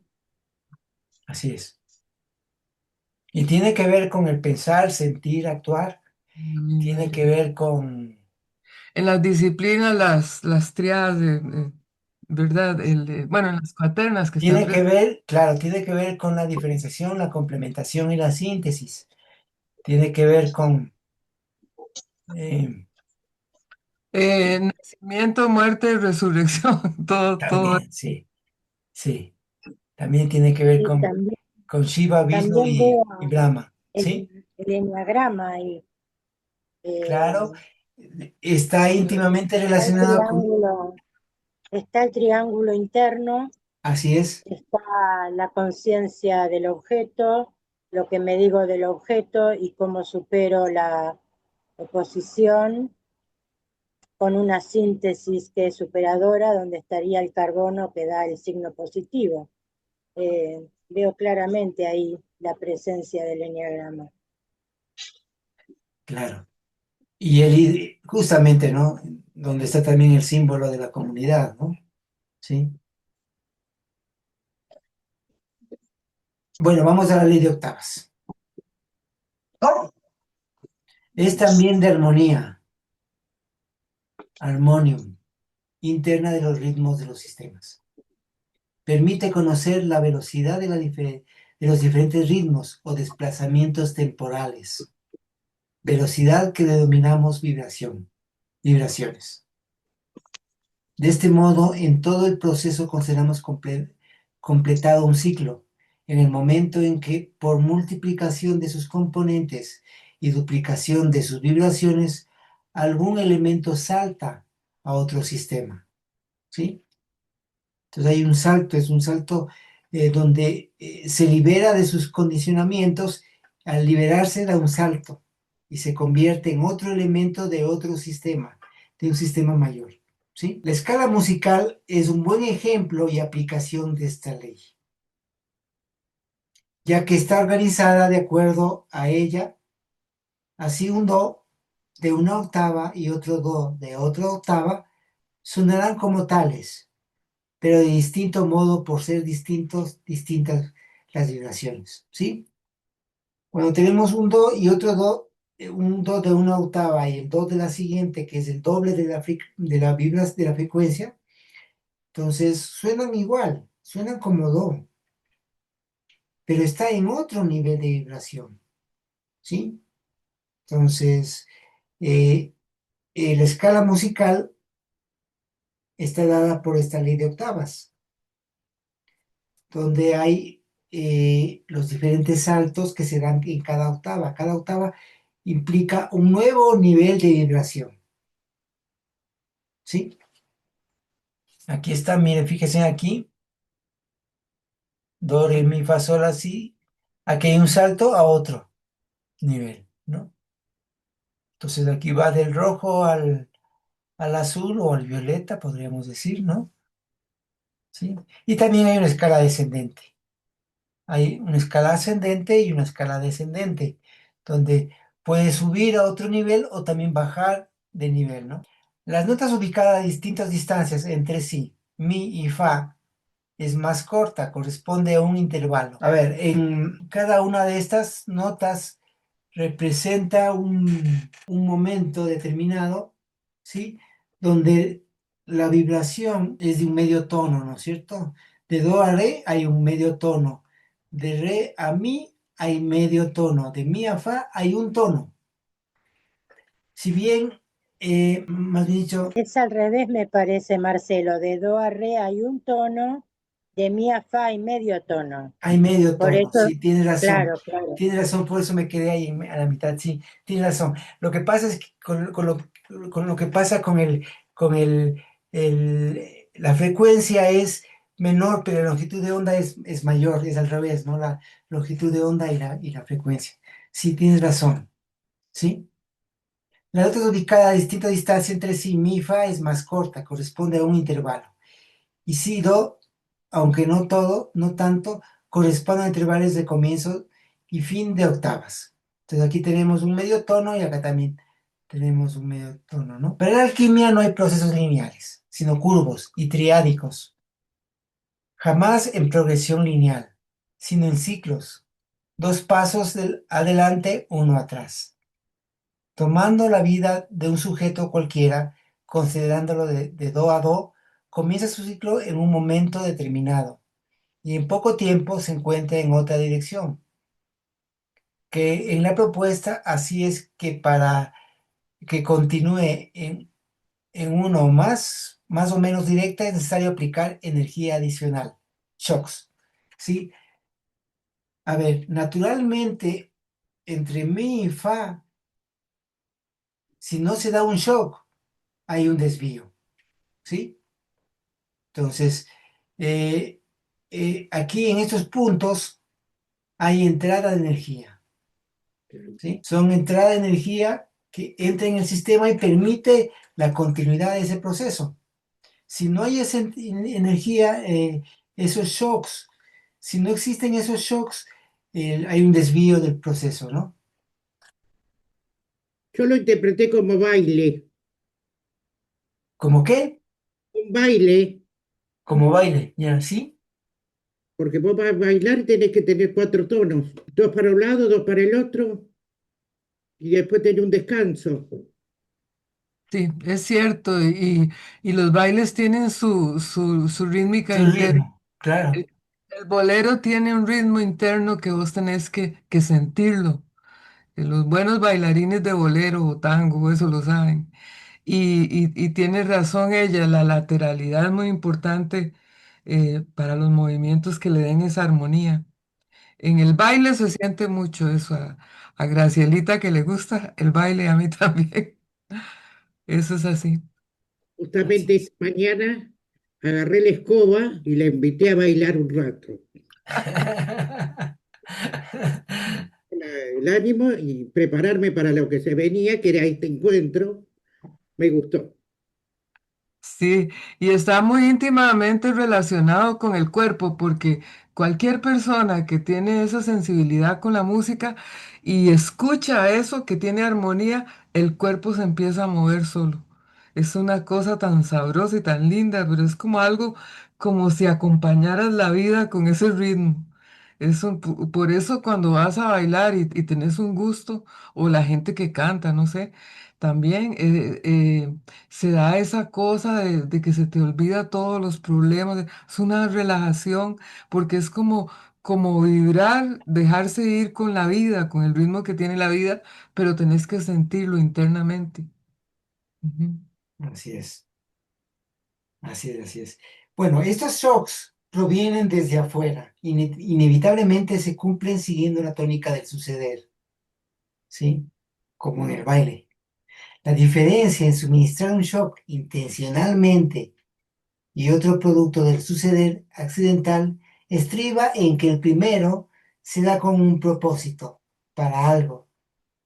así es. Y tiene que ver con el pensar, sentir, actuar. es la misma Tiene que idea. ver con... En las disciplinas, las triadas ¿verdad? Bueno, en las cuaternas que están Tiene que ver, claro, tiene que ver con la diferenciación, la complementación y la síntesis. Tiene que ver con, eh, nacimiento, muerte y resurrección, todo. también, sí, sí. También tiene que ver Y también, con Shiva, Vishnu también veo y Brahma, ¿sí? el enneagrama y Claro, está íntimamente relacionado con, está el triángulo interno, así es, está la conciencia del objeto, lo que me digo del objeto y cómo supero la oposición con una síntesis que es superadora, donde estaría el carbono que da el signo positivo. Veo claramente ahí la presencia del enneagrama. claro. Y él, justamente, ¿no? Donde está también el símbolo de la comunidad, ¿no? Sí. Bueno, vamos a la ley de octavas. Es también de armonía, armonium, interna de los ritmos de los sistemas. Permite conocer la velocidad de los diferentes ritmos o desplazamientos temporales. Velocidad que denominamos vibraciones. De este modo, en todo el proceso consideramos completado un ciclo, en el momento en que, por multiplicación de sus componentes y duplicación de sus vibraciones, algún elemento salta a otro sistema, ¿sí? Entonces hay un salto, es un salto donde se libera de sus condicionamientos, al liberarse da un salto y se convierte en otro elemento de otro sistema, de un sistema mayor. ¿Sí? La escala musical es un buen ejemplo y aplicación de esta ley, ya que está organizada de acuerdo a ella, así un do de una octava y otro do de otra octava sonarán como tales, pero de distinto modo por ser distintas las vibraciones, ¿sí? Cuando tenemos un do y otro do, un do de una octava y el do de la siguiente, que es el doble de de la frecuencia, entonces suenan igual, suenan como do, pero está en otro nivel de vibración, ¿sí? Entonces, eh, la escala musical está dada por esta ley de octavas, donde hay los diferentes saltos que se dan en cada octava. Cada octava implica un nuevo nivel de vibración, ¿sí? Aquí está, miren, fíjense aquí, do, re, mi, fa, sol, así. Aquí hay un salto a otro nivel, ¿no? Entonces aquí va del rojo al azul o al violeta, podríamos decir, ¿no? ¿Sí? Y también hay una escala descendente. Hay una escala ascendente y una escala descendente, donde puede subir a otro nivel o también bajar de nivel, ¿no? Las notas ubicadas a distintas distancias entre sí, mi y fa, es más corta, corresponde a un intervalo. A ver, en cada una de estas notas representa un momento determinado, ¿sí? Donde la vibración es de un medio tono, ¿no es cierto? De do a re hay un medio tono, de re a mi hay medio tono, de mi a fa hay un tono. Si bien, más bien dicho, Es al revés, me parece, Marcelo. De do a re hay un tono, de mi a fa hay medio tono. hay medio Por tono, eso, sí, tienes razón. claro, claro. Tienes razón, por eso me quedé ahí a la mitad, sí, tienes razón. Lo que pasa es que con lo que pasa con la frecuencia es menor, pero la longitud de onda es mayor, es al revés, ¿no? La longitud de onda y la frecuencia. Sí, tienes razón, ¿sí? La nota es ubicada a distinta distancia entre sí, mi, fa es más corta, corresponde a un intervalo. Y si, do, aunque no todo, no tanto, corresponde a intervalos de comienzo y fin de octavas. Entonces aquí tenemos un medio tono y acá también tenemos un medio tono, ¿no? Pero en la alquimia no hay procesos lineales, sino curvos y triádicos. Jamás en progresión lineal, sino en ciclos. Dos pasos adelante, uno atrás. Tomando la vida de un sujeto cualquiera, considerándolo de do a do, comienza su ciclo en un momento determinado y en poco tiempo se encuentra en otra dirección. Que en la propuesta, así es que para que continúe en uno más o menos directa, es necesario aplicar energía adicional, shocks. ¿Sí? A ver, naturalmente, entre mi y fa, si no se da un shock, hay un desvío. ¿Sí? Entonces, eh, aquí en estos puntos hay entrada de energía. ¿Sí? Son entrada de energía que entra en el sistema y permite la continuidad de ese proceso. Si no hay esa energía, esos shocks, si no existen esos shocks, hay un desvío del proceso, ¿no? Yo lo interpreté como baile. ¿Cómo qué? Un baile, Como baile, ¿ya? ¿Sí? porque vos vas a bailar tenés que tener cuatro tonos. Dos para un lado, dos para el otro, y después tener un descanso. Sí, es cierto. Y los bailes tienen su rítmica Su interna. ritmo, claro. El, el bolero tiene un ritmo interno que vos tenés que sentirlo. Los buenos bailarines de bolero o tango, eso lo saben. Y tiene razón ella, la lateralidad es muy importante para los movimientos que le den esa armonía. En el baile se siente mucho eso. A Gracielita que le gusta el baile, a mí también. Eso es así. Así Justamente es. esta mañana agarré la escoba y la invité a bailar un rato. El ánimo y prepararme para lo que se venía, que era este encuentro, me gustó. Sí, y está muy íntimamente relacionado con el cuerpo, porque cualquier persona que tiene esa sensibilidad con la música y escucha eso que tiene armonía, el cuerpo se empieza a mover solo. Es una cosa tan sabrosa y tan linda, pero es como algo como si acompañaras la vida con ese ritmo. Por eso cuando vas a bailar y tenés un gusto, o la gente que canta, no sé, también se da esa cosa de que se te olvida todos los problemas. Es una relajación porque es como vibrar, dejarse ir con la vida, con el ritmo que tiene la vida, pero tenés que sentirlo internamente. Ujú. Así es, así es, así es. Bueno, estos shocks provienen desde afuera, inevitablemente se cumplen siguiendo la tónica del suceder, ¿sí? Como en el baile. La diferencia en suministrar un shock intencionalmente y otro producto del suceder accidental estriba en que el primero se da con un propósito para algo,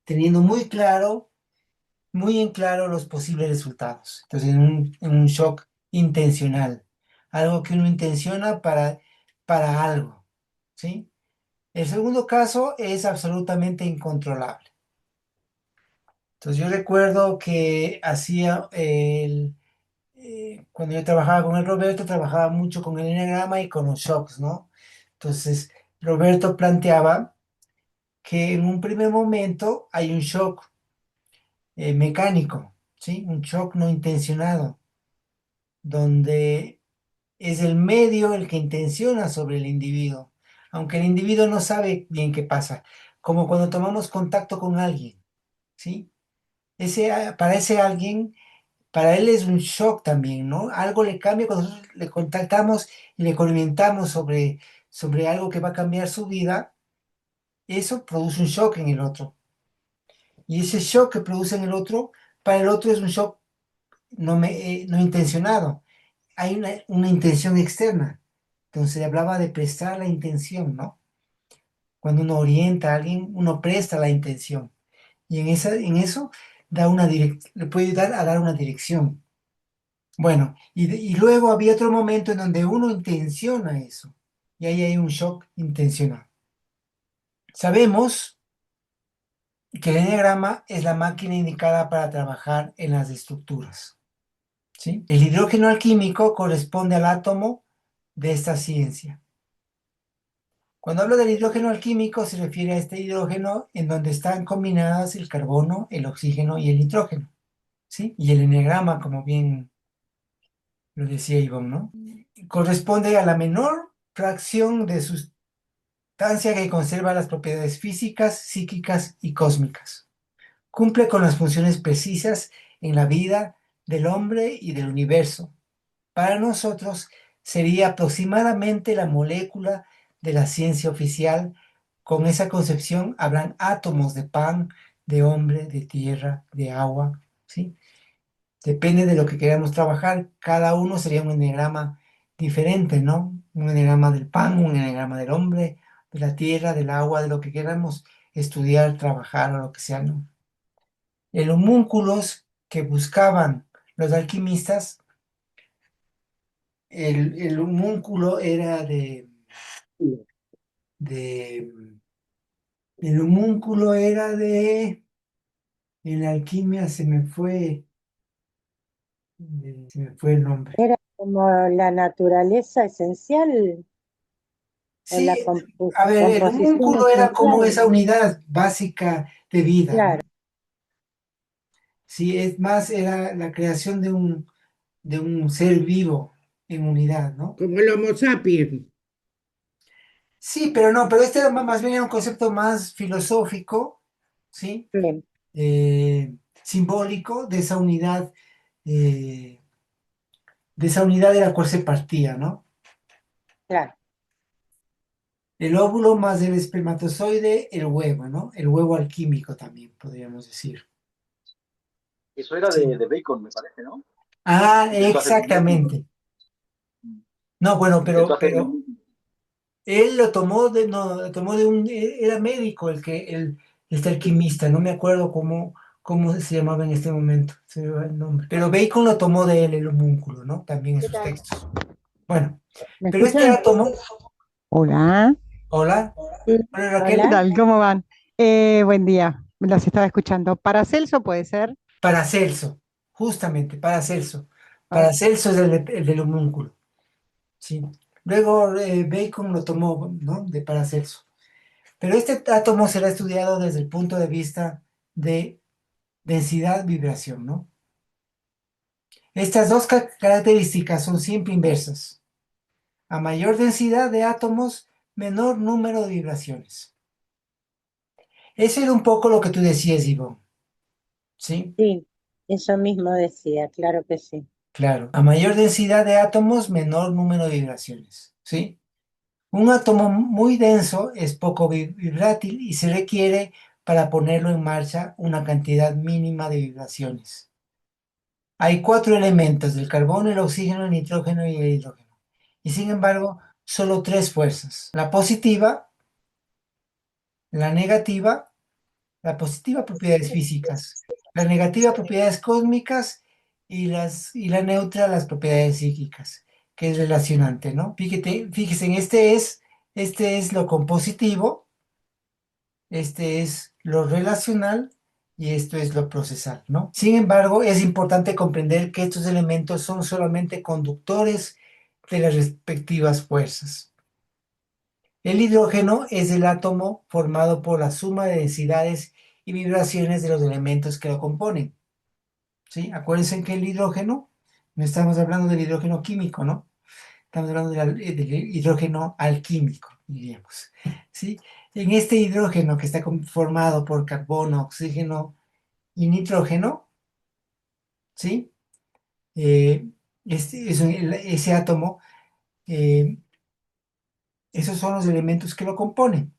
teniendo muy en claro los posibles resultados. Entonces, en un shock intencional, algo que uno intenciona para algo, ¿sí? El segundo caso es absolutamente incontrolable. Entonces, yo recuerdo que hacía cuando yo trabajaba con el Roberto, trabajaba mucho con el eneagrama y con los shocks, ¿no? Entonces, Roberto planteaba que en un primer momento hay un shock mecánico, ¿sí? Un shock no intencionado, donde es el medio el que intenciona sobre el individuo, aunque el individuo no sabe bien qué pasa, como cuando tomamos contacto con alguien, ¿sí? Para ese alguien, para él es un shock también, ¿no? Algo le cambia cuando nosotros le contactamos y le comentamos sobre algo que va a cambiar su vida, eso produce un shock en el otro. Y ese shock que produce en el otro, para el otro es un shock no intencionado. Hay una intención externa. Entonces hablaba de prestar la intención, ¿no? Cuando uno orienta a alguien, uno presta la intención. Y en eso le puede ayudar a dar una dirección. Bueno, y luego había otro momento en donde uno intenciona eso. Y ahí hay un shock intencional. Sabemos que el eneagrama es la máquina indicada para trabajar en las estructuras. ¿Sí? El hidrógeno alquímico corresponde al átomo de esta ciencia. Cuando hablo del hidrógeno alquímico se refiere a este hidrógeno en donde están combinadas el carbono, el oxígeno y el nitrógeno, ¿sí? Y el eneagrama, como bien lo decía Ivonne, ¿no? Corresponde a la menor fracción de sustancia que conserva las propiedades físicas, psíquicas y cósmicas. Cumple con las funciones precisas en la vida del hombre y del universo. Para nosotros sería aproximadamente la molécula de la ciencia oficial. Con esa concepción habrán átomos de pan, de hombre, de tierra, de agua, ¿sí? Depende de lo que queramos trabajar. Cada uno sería un enegrama diferente, ¿no? Un enegrama del pan, un enegrama del hombre, de la tierra, del agua, de lo que queramos estudiar, trabajar o lo que sea, ¿no? El homúnculos que buscaban los alquimistas, el homúnculo era de, el homúnculo era en la alquimia se me fue el nombre. Era como la naturaleza esencial o la Sí, a ver, el composición homúnculo era como esencial. esa unidad básica de vida, ¿no? Claro, Sí, es más, era la creación de un ser vivo en unidad, ¿no? Como el Homo sapiens. Sí, pero no, pero este era más bien era un concepto más filosófico, ¿sí? bien, Simbólico eh, de esa unidad de la cual se partía, ¿no? claro. El óvulo más el espermatozoide, el huevo, ¿no? El huevo alquímico también, podríamos decir. Eso era Sí. de Bacon, me parece, ¿no? Ah, Intentó hacer lo mismo. exactamente. No, bueno, Intentó hacer lo pero mismo. él lo tomó no, lo tomó de era médico este alquimista, no me acuerdo cómo se llamaba en este momento, se me va el nombre. Pero Bacon lo tomó de él, el homúnculo, ¿no? También en ¿Qué sus tal? textos. Bueno, ¿Me pero este escuchan? átomo, Hola, hola, Sí. hola ¿qué Raquel, Hola. tal? ¿Cómo van? Buen día, los estaba escuchando. ¿Paracelso puede ser? Paracelso, justamente, Paracelso. Ah, Paracelso es el del homúnculo, sí. Luego Bacon lo tomó, ¿no? De Paracelso. Pero este átomo será estudiado desde el punto de vista de densidad-vibración, ¿no? Estas dos características son siempre inversas. A mayor densidad de átomos, menor número de vibraciones. Eso era un poco lo que tú decías, Ivonne, ¿sí? Sí, eso mismo decía, claro que sí. Claro. A mayor densidad de átomos, menor número de vibraciones, ¿sí? Un átomo muy denso es poco vibrátil y se requiere para ponerlo en marcha una cantidad mínima de vibraciones. Hay 4 elementos, el carbono, el oxígeno, el nitrógeno y el hidrógeno. Y sin embargo, solo 3 fuerzas. La positiva, la negativa, la positiva propiedades físicas, la negativa propiedades cósmicas y la neutra las propiedades psíquicas, que es relacionante, ¿no? Fíjese, este es lo compositivo, este es lo relacional y esto es lo procesal, ¿no? Sin embargo, es importante comprender que estos elementos son solamente conductores de las respectivas fuerzas. El hidrógeno es el átomo formado por la suma de densidades y vibraciones de los elementos que lo componen, ¿sí? Acuérdense que el hidrógeno, no estamos hablando del hidrógeno químico, ¿no? Estamos hablando del hidrógeno alquímico, diríamos, ¿sí? En este hidrógeno que está formado por carbono, oxígeno y nitrógeno, ¿sí? Ese átomo, eh, esos son los elementos que lo componen.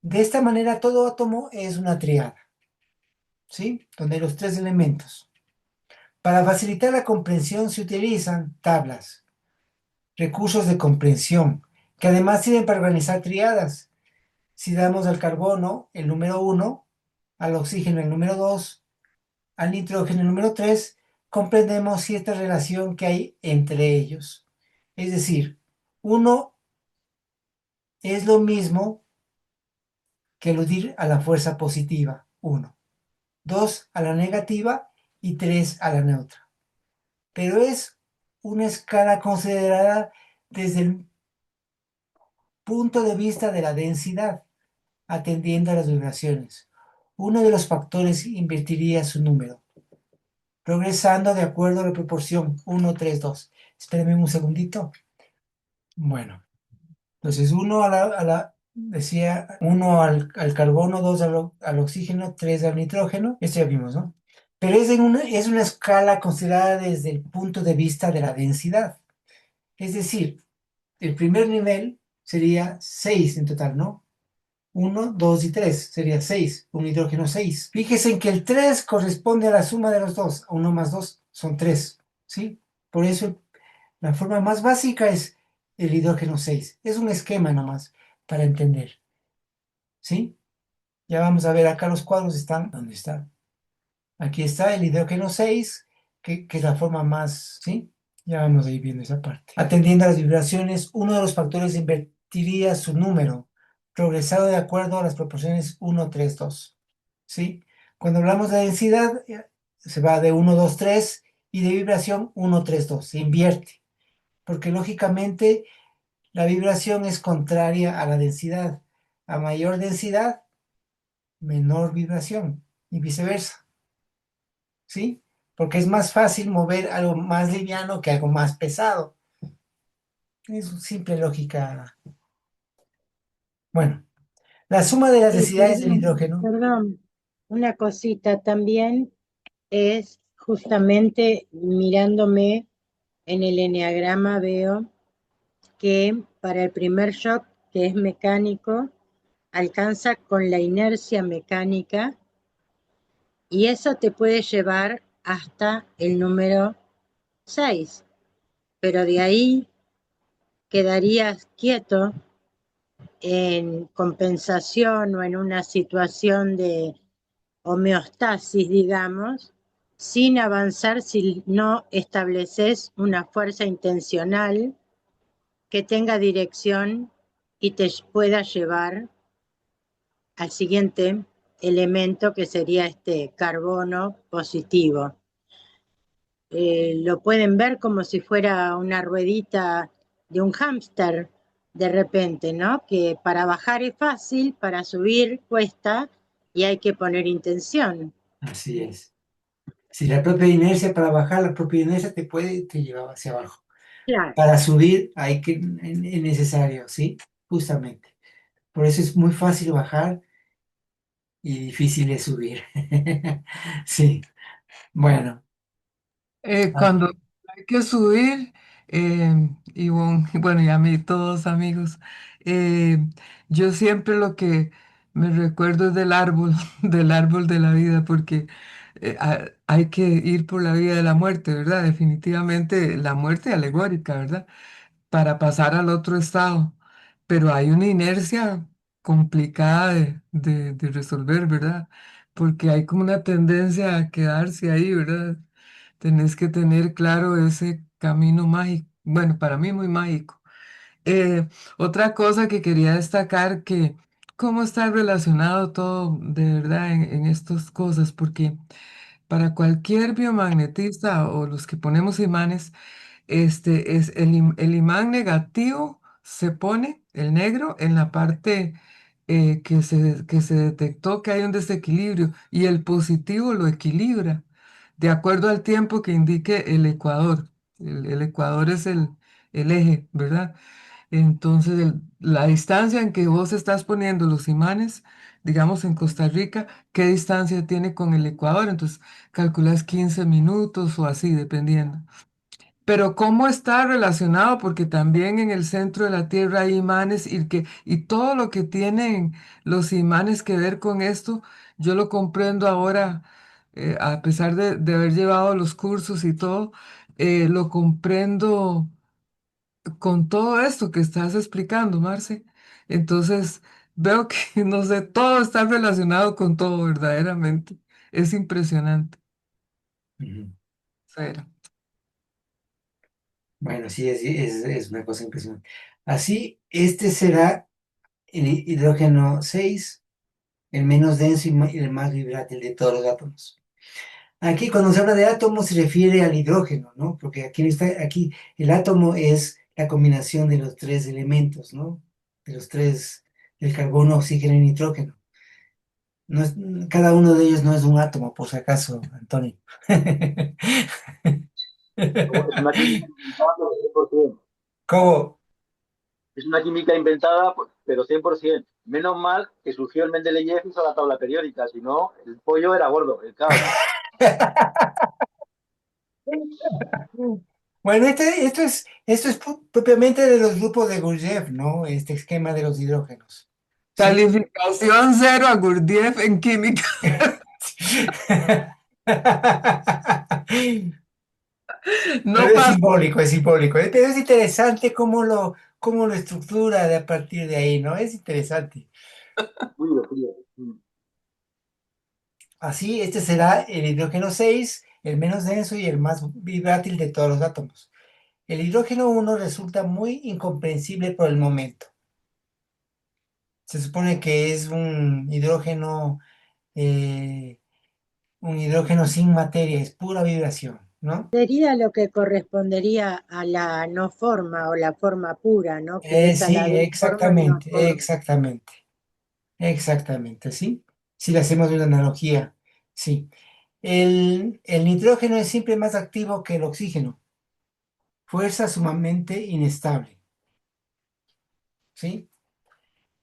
De esta manera, todo átomo es una triada, ¿sí? Donde hay los 3 elementos. Para facilitar la comprensión se utilizan tablas, recursos de comprensión, que además sirven para organizar triadas. Si damos al carbono el número 1, al oxígeno el número 2, al nitrógeno el número 3, comprendemos cierta relación que hay entre ellos. Es decir, 1 es lo mismo que aludir a la fuerza positiva, 1, 2 a la negativa y 3 a la neutra. Pero es una escala considerada desde el punto de vista de la densidad, atendiendo a las vibraciones. Uno de los factores invertiría su número, progresando de acuerdo a la proporción 1, 3, 2. Espérame un segundito. Bueno, entonces decía, uno al carbono, dos al oxígeno, tres al nitrógeno, esto ya vimos, ¿no? Pero es una escala considerada desde el punto de vista de la densidad. Es decir, el primer nivel sería 6 en total, ¿no? Uno, 2 y 3 sería 6, un hidrógeno 6. Fíjese en que el 3 corresponde a la suma de los dos, uno más 2 son 3, ¿sí? Por eso la forma más básica es el hidrógeno 6. Es un esquema nomás para entender, ¿sí? Ya vamos a ver acá los cuadros están, ¿dónde están? Aquí está el hidrógeno 6, que es la forma más, ¿sí? Ya vamos a ir viendo esa parte. Atendiendo a las vibraciones, uno de los factores invertiría su número, progresado de acuerdo a las proporciones 1, 3, 2, ¿sí? Cuando hablamos de densidad, se va de 1, 2, 3 y de vibración 1, 3, 2, se invierte, porque lógicamente la vibración es contraria a la densidad. A mayor densidad, menor vibración y viceversa. ¿Sí? Porque es más fácil mover algo más liviano que algo más pesado. Es simple lógica. Bueno, la suma de las Sí, densidades del hidrógeno. perdón, una cosita también es justamente mirándome en el eneagrama veo que para el primer shock, que es mecánico, alcanza con la inercia mecánica y eso te puede llevar hasta el número 6, pero de ahí quedarías quieto en compensación o en una situación de homeostasis, digamos, sin avanzar si no estableces una fuerza intencional que tenga dirección y te pueda llevar al siguiente elemento que sería este carbono positivo. Lo pueden ver como si fuera una ruedita de un hámster de repente, ¿no? Que para bajar es fácil, para subir cuesta y hay que poner intención. Así es. Si la propia inercia para bajar, la propia inercia te lleva hacia abajo. Claro. Para subir es necesario, ¿sí? Justamente. Por eso es muy fácil bajar y difícil de subir. Sí. Bueno. Ah, Cuando hay que subir, y bueno, y a mí todos amigos, eh, yo siempre lo que me recuerdo es del árbol, del árbol de la vida, porque hay que ir por la vía de la muerte, ¿verdad? Definitivamente la muerte alegórica, ¿verdad? Para pasar al otro estado, pero hay una inercia complicada de resolver, ¿verdad? Porque hay como una tendencia a quedarse ahí, ¿verdad? Tenés que tener claro ese camino mágico, bueno, para mí muy mágico. Otra cosa que quería destacar, que cómo está relacionado todo de verdad en estas cosas, porque para cualquier biomagnetista o los que ponemos imanes, es el imán negativo se pone, el negro, en la parte que se detectó que hay un desequilibrio y el positivo lo equilibra de acuerdo al tiempo que indique el ecuador. El ecuador es el eje, ¿verdad? Entonces, la distancia en que vos estás poniendo los imanes, digamos en Costa Rica, ¿qué distancia tiene con el ecuador? Entonces, calculas 15 minutos o así, dependiendo. Pero ¿cómo está relacionado? Porque también en el centro de la Tierra hay imanes y todo lo que tienen los imanes que ver con esto, yo lo comprendo ahora, a pesar de haber llevado los cursos y todo, lo comprendo con todo esto que estás explicando, Marce. Entonces, veo que, no sé, todo está relacionado con todo, verdaderamente. Es impresionante. ujú. Cero. Bueno, sí, es una cosa impresionante. Así, este será el hidrógeno 6, el menos denso y el más vibrátil de todos los átomos. Aquí cuando se habla de átomos se refiere al hidrógeno, ¿no? Porque aquí el átomo es la combinación de los tres elementos, ¿no? De los tres, del carbono, oxígeno y nitrógeno. No es, cada uno de ellos no es un átomo, por si acaso, Antonio. Es una química inventada, pero 100%. ¿Cómo? Es una química inventada, pero 100%. Menos mal que surgió el Mendeleev y hizo la tabla periódica, si no, el pollo era gordo, el caos. Bueno, esto es propiamente de los grupos de Gurdjieff, ¿no? Este esquema de los hidrógenos. ¿Sí? Calificación cero a Gurdjieff en química. Pero No pasa. es simbólico. Pero es interesante cómo lo estructura de a partir de ahí, ¿no? Es interesante. Frío, frío. Así, este será el hidrógeno 6, el menos denso y el más vibrátil de todos los átomos. El hidrógeno 1 resulta muy incomprensible por el momento. Se supone que es eh, un hidrógeno sin materia, es pura vibración, ¿no? Sería lo que correspondería a la no forma o la forma pura, ¿no? Que es a la Sí, vez forma y no exactamente, forma. exactamente, exactamente, ¿sí? Si le hacemos una analogía, sí. El nitrógeno es siempre más activo que el oxígeno, fuerza sumamente inestable, ¿sí?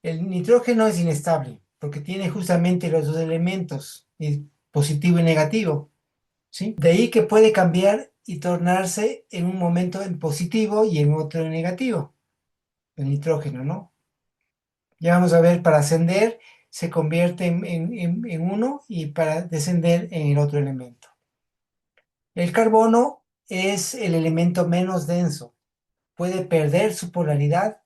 El nitrógeno es inestable porque tiene justamente los dos elementos, positivo y negativo, ¿sí? De ahí que puede cambiar y tornarse en un momento en positivo y en otro en negativo, el nitrógeno, ¿no? Ya vamos a ver, para ascender se convierte en uno y para descender en el otro elemento. El carbono es el elemento menos denso. Puede perder su polaridad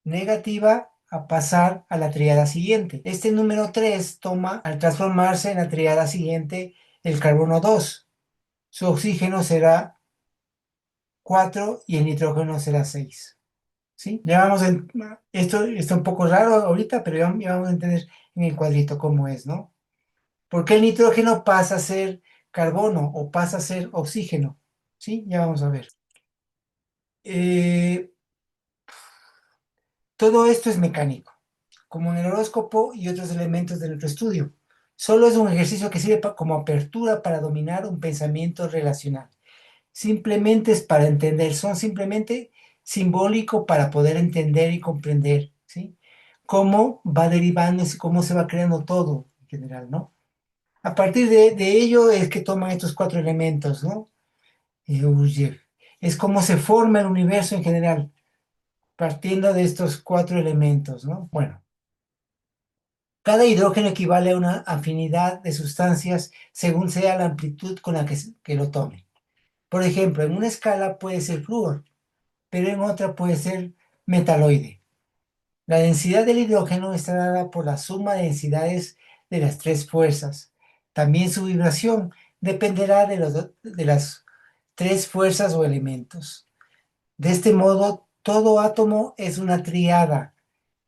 negativa a pasar a la tríada siguiente. Este número 3 toma al transformarse en la tríada siguiente el carbono 2. Su oxígeno será 4 y el nitrógeno será 6. ¿Sí? Esto está un poco raro ahorita, pero ya vamos a entender en el cuadrito cómo es, ¿no? ¿Por qué el nitrógeno pasa a ser carbono o pasa a ser oxígeno? ¿Sí? Ya vamos a ver. Eh, Todo esto es mecánico, como en el horóscopo y otros elementos de nuestro estudio. Solo es un ejercicio que sirve como apertura para dominar un pensamiento relacional. Simplemente es para entender, son simplemente simbólico para poder entender y comprender, ¿sí? Cómo va derivando, cómo se va creando todo en general, ¿no? A partir de ello es que toman estos cuatro elementos, ¿no? Gurdjieff. Es cómo se forma el universo en general, partiendo de estos cuatro elementos, ¿no? Bueno, cada hidrógeno equivale a una afinidad de sustancias según sea la amplitud con la que lo tome. Por ejemplo, en una escala puede ser flúor, pero en otra puede ser metaloide. La densidad del hidrógeno está dada por la suma de densidades de las tres fuerzas. También su vibración dependerá de las tres fuerzas o elementos. De este modo, todo átomo es una triada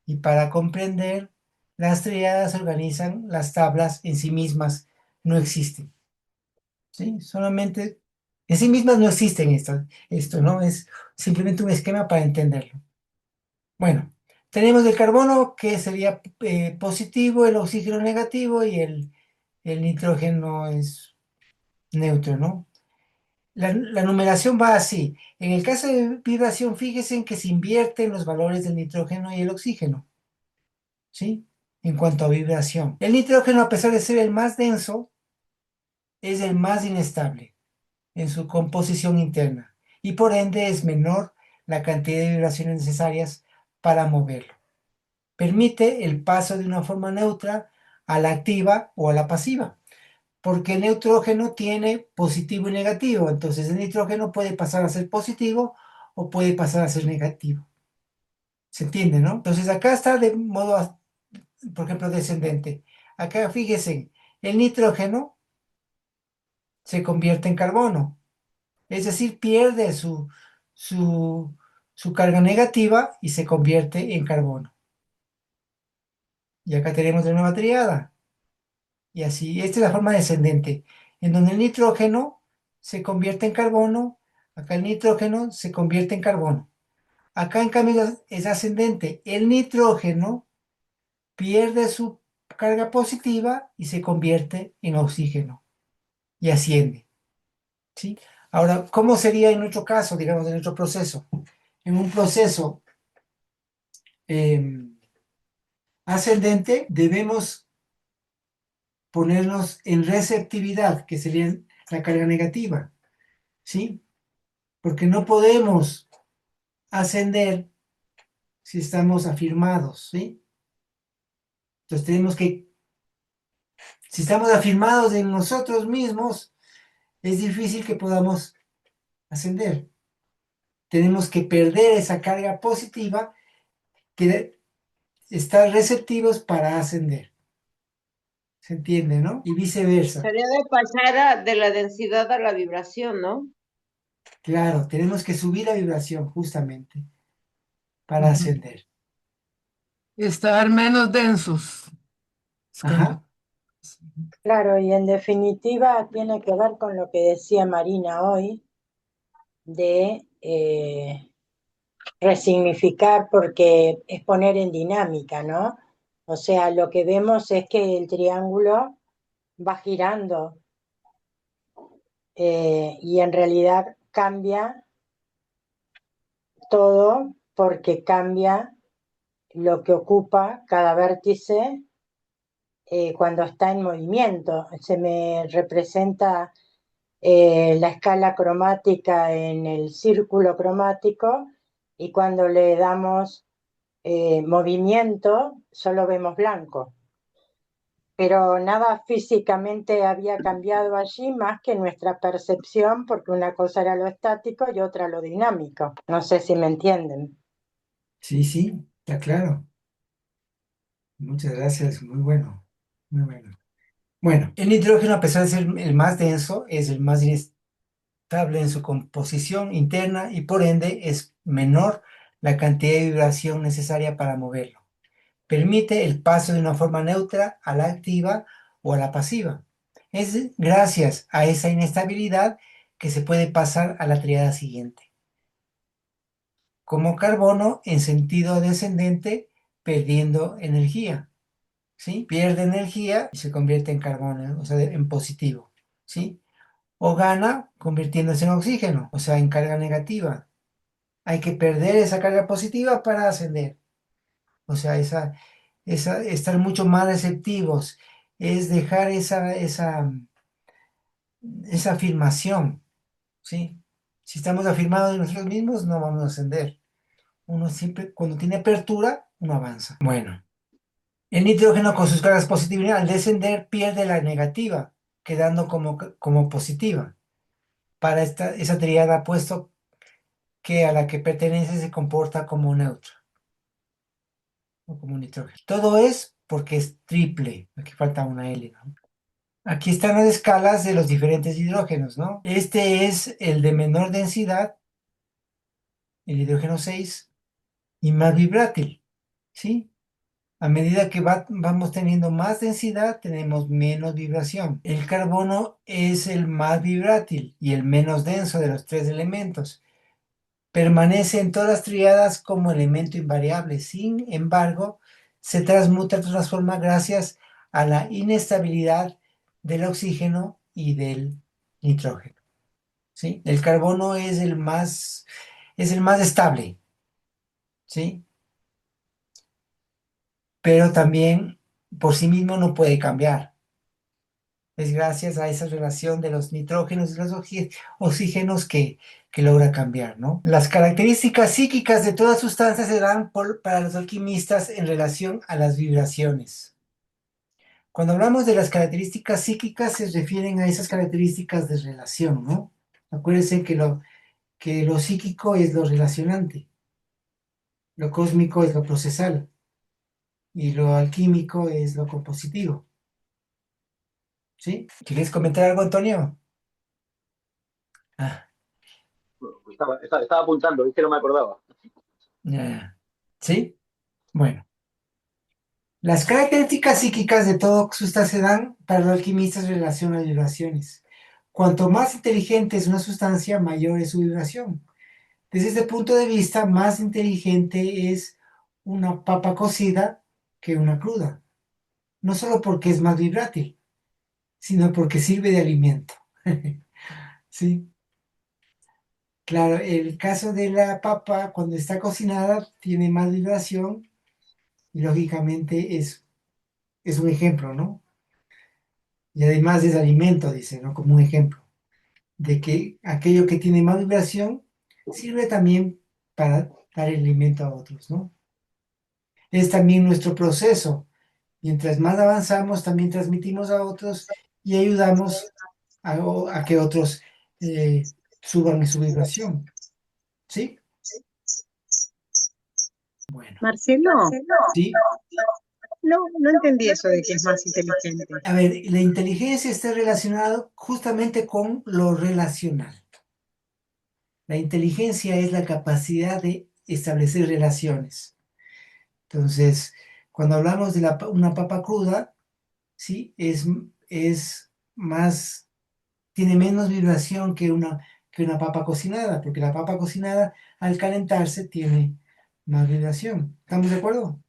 y para comprender, las triadas organizan las tablas en sí mismas, no existen. ¿Sí? Solamente en sí mismas no existen esto, ¿no? Es simplemente un esquema para entenderlo. Bueno, tenemos el carbono que sería positivo, el oxígeno negativo y el nitrógeno es neutro, ¿no? La numeración va así. En el caso de vibración, fíjense en que se invierten los valores del nitrógeno y el oxígeno, ¿sí? En cuanto a vibración. El nitrógeno, a pesar de ser el más denso, es el más inestable en su composición interna y por ende es menor la cantidad de vibraciones necesarias para moverlo. Permite el paso de una forma neutra a la activa o a la pasiva, porque el neutrógeno tiene positivo y negativo, entonces el nitrógeno puede pasar a ser positivo o puede pasar a ser negativo. ¿Se entiende, no? Entonces acá está de modo, por ejemplo, descendente. Acá fíjese, el nitrógeno se convierte en carbono, es decir, pierde su, su carga negativa y se convierte en carbono. Y acá tenemos la nueva triada. Y así, esta es la forma descendente, en donde el nitrógeno se convierte en carbono, acá el nitrógeno se convierte en carbono. Acá en cambio es ascendente, el nitrógeno pierde su carga positiva y se convierte en oxígeno y asciende, ¿sí? Ahora, ¿cómo sería en nuestro caso, digamos, en nuestro proceso? En un proceso ascendente debemos ponernos en receptividad, que sería la carga negativa, ¿sí? Porque no podemos ascender si estamos afirmados, ¿sí? Entonces tenemos que, si estamos afirmados en nosotros mismos, es difícil que podamos ascender. Tenemos que perder esa carga positiva, que estar receptivos para ascender. ¿Se entiende, no? Y viceversa. Sería de pasar de la densidad a la vibración, ¿no? Claro, tenemos que subir la vibración justamente para Ujú. ascender. Estar menos densos. Es como- Ajá. Claro, y en definitiva tiene que ver con lo que decía Marina hoy, de resignificar, porque es poner en dinámica, ¿no? O sea, lo que vemos es que el triángulo va girando y en realidad cambia todo porque cambia lo que ocupa cada vértice cuando está en movimiento. Se me representa la escala cromática en el círculo cromático y cuando le damos movimiento solo vemos blanco. Pero nada físicamente había cambiado allí más que nuestra percepción, porque una cosa era lo estático y otra lo dinámico. No sé si me entienden. Sí, sí, está claro. Muchas gracias, muy bueno, muy bueno. Bueno, el nitrógeno, a pesar de ser el más denso, es el más inestable en su composición interna y por ende es menor la cantidad de vibración necesaria para moverlo. Permite el paso de una forma neutra a la activa o a la pasiva. Es gracias a esa inestabilidad que se puede pasar a la triada siguiente. Como carbono en sentido descendente, perdiendo energía, ¿sí? Pierde energía y se convierte en carbono, o sea, en positivo, ¿sí? O gana convirtiéndose en oxígeno, o sea, en carga negativa. Hay que perder esa carga positiva para ascender. O sea, estar mucho más receptivos, es dejar esa afirmación, ¿sí? Si estamos afirmados en nosotros mismos, no vamos a ascender. Uno siempre, cuando tiene apertura, uno avanza. Bueno, el nitrógeno con sus cargas positivas al descender pierde la negativa, quedando como positiva. Para esa triada, puesto que a la que pertenece se comporta como neutro o como nitrógeno. Todo es porque es triple, aquí falta una L, ¿no? Aquí están las escalas de los diferentes hidrógenos, ¿no? Este es el de menor densidad, el hidrógeno 6 y más vibrátil, ¿sí? A medida que vamos teniendo más densidad, tenemos menos vibración. El carbono es el más vibrátil y el menos denso de los tres elementos. Permanece en todas las triadas como elemento invariable. Sin embargo, se transforma gracias a la inestabilidad del oxígeno y del nitrógeno, ¿sí? El carbono es el más estable, ¿sí? Pero también por sí mismo no puede cambiar. Es gracias a esa relación de los nitrógenos y los oxígenos que logra cambiar, ¿no? Las características psíquicas de toda sustancia se dan para los alquimistas en relación a las vibraciones. Cuando hablamos de las características psíquicas, se refieren a esas características de relación, ¿no? Acuérdense que lo psíquico es lo relacionante, lo cósmico es lo procesal y lo alquímico es lo compositivo. ¿Sí? ¿Quieres comentar algo, Antonio? Ah, Estaba apuntando, es que no me acordaba. ya. ¿Sí? Bueno. Las características psíquicas de todo sustancia se dan para los alquimistas en relación a vibraciones. Cuanto más inteligente es una sustancia, mayor es su vibración. Desde este punto de vista, más inteligente es una papa cocida que una cruda. No solo porque es más vibrátil, sino porque sirve de alimento. ¿Sí? Claro, el caso de la papa, cuando está cocinada, tiene más vibración y lógicamente es un ejemplo, ¿no? Y además es alimento, dice, ¿no? Como un ejemplo de que aquello que tiene más vibración sirve también para dar alimento a otros, ¿no? Es también nuestro proceso. Mientras más avanzamos, también transmitimos a otros y ayudamos a que otros suban en su vibración, ¿sí? Bueno, Marcelo, sí. no entendí eso de que es más inteligente. A ver, la inteligencia está relacionada justamente con lo relacional. La inteligencia es la capacidad de establecer relaciones. Entonces, cuando hablamos de una papa cruda, ¿sí? Es más, tiene menos vibración que una papa cocinada, porque la papa cocinada al calentarse tiene más vibración. ¿Estamos de acuerdo?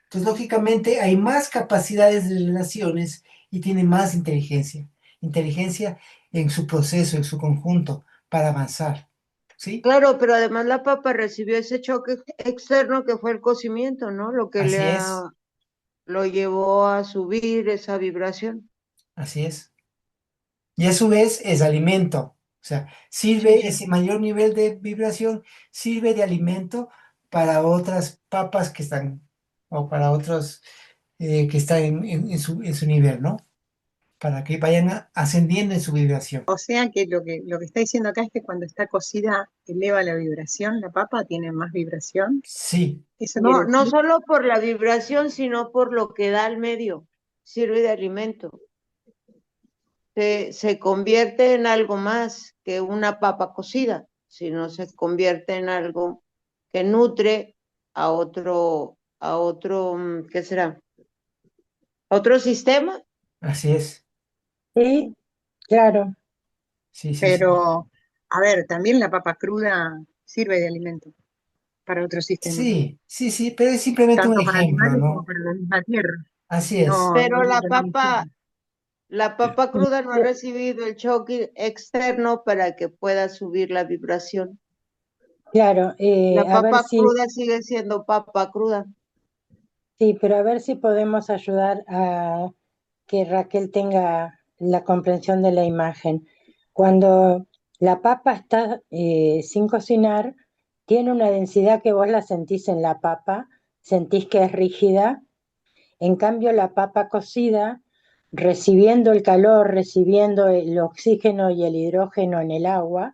Entonces, lógicamente, hay más capacidades de relaciones y tiene más inteligencia. Inteligencia en su proceso, en su conjunto, para avanzar. ¿Sí? Claro, pero además la papa recibió ese choque externo que fue el cocimiento, ¿no? Lo que Así es, lo llevó a subir esa vibración. así es. Y a su vez es alimento. O sea, Sí, sirve sí. ese mayor nivel de vibración, sirve de alimento para otras papas que están, o para otros que están en su nivel, ¿no? Para que vayan ascendiendo en su vibración. O sea que lo que está diciendo acá es que cuando está cocida eleva la vibración, la papa tiene más vibración. Sí, ¿Eso quiere No, no decir? solo por la vibración, sino por lo que da al medio. Sirve de alimento. Se convierte en algo más que una papa cocida, sino se convierte en algo que nutre ¿qué será? ¿Otro sistema? así es. Sí, claro. Sí, sí, sí. Pero, a ver, también la papa cruda sirve de alimento para otros sistemas, Sí, sí, sí, pero es simplemente un tanto para ejemplo, animales como ¿no? para la misma tierra. Así es. No, Pero no, no me sirve. la papa cruda no ha recibido el choque externo para que pueda subir la vibración. Claro, La a ver papa si, cruda sigue siendo papa cruda. sí, pero a ver si podemos ayudar a que Raquel tenga la comprensión de la imagen. Cuando la papa está sin cocinar, tiene una densidad que vos la sentís en la papa, sentís que es rígida. En cambio, la papa cocida, recibiendo el calor, recibiendo el oxígeno y el hidrógeno en el agua,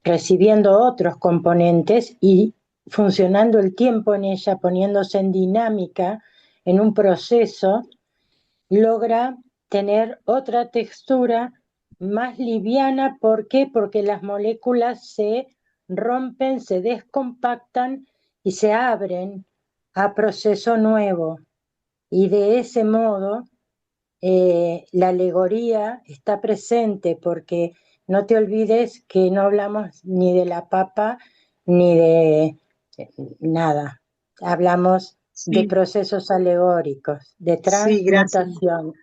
recibiendo otros componentes y funcionando el tiempo en ella, poniéndose en dinámica, en un proceso, logra tener otra textura más liviana. ¿Por qué? Porque las moléculas se rompen, se descompactan y se abren a proceso nuevo. Y de ese modo la alegoría está presente, porque no te olvides que no hablamos ni de la papa ni de nada. Hablamos de Sí, procesos alegóricos, de sí, gracias. transmutación.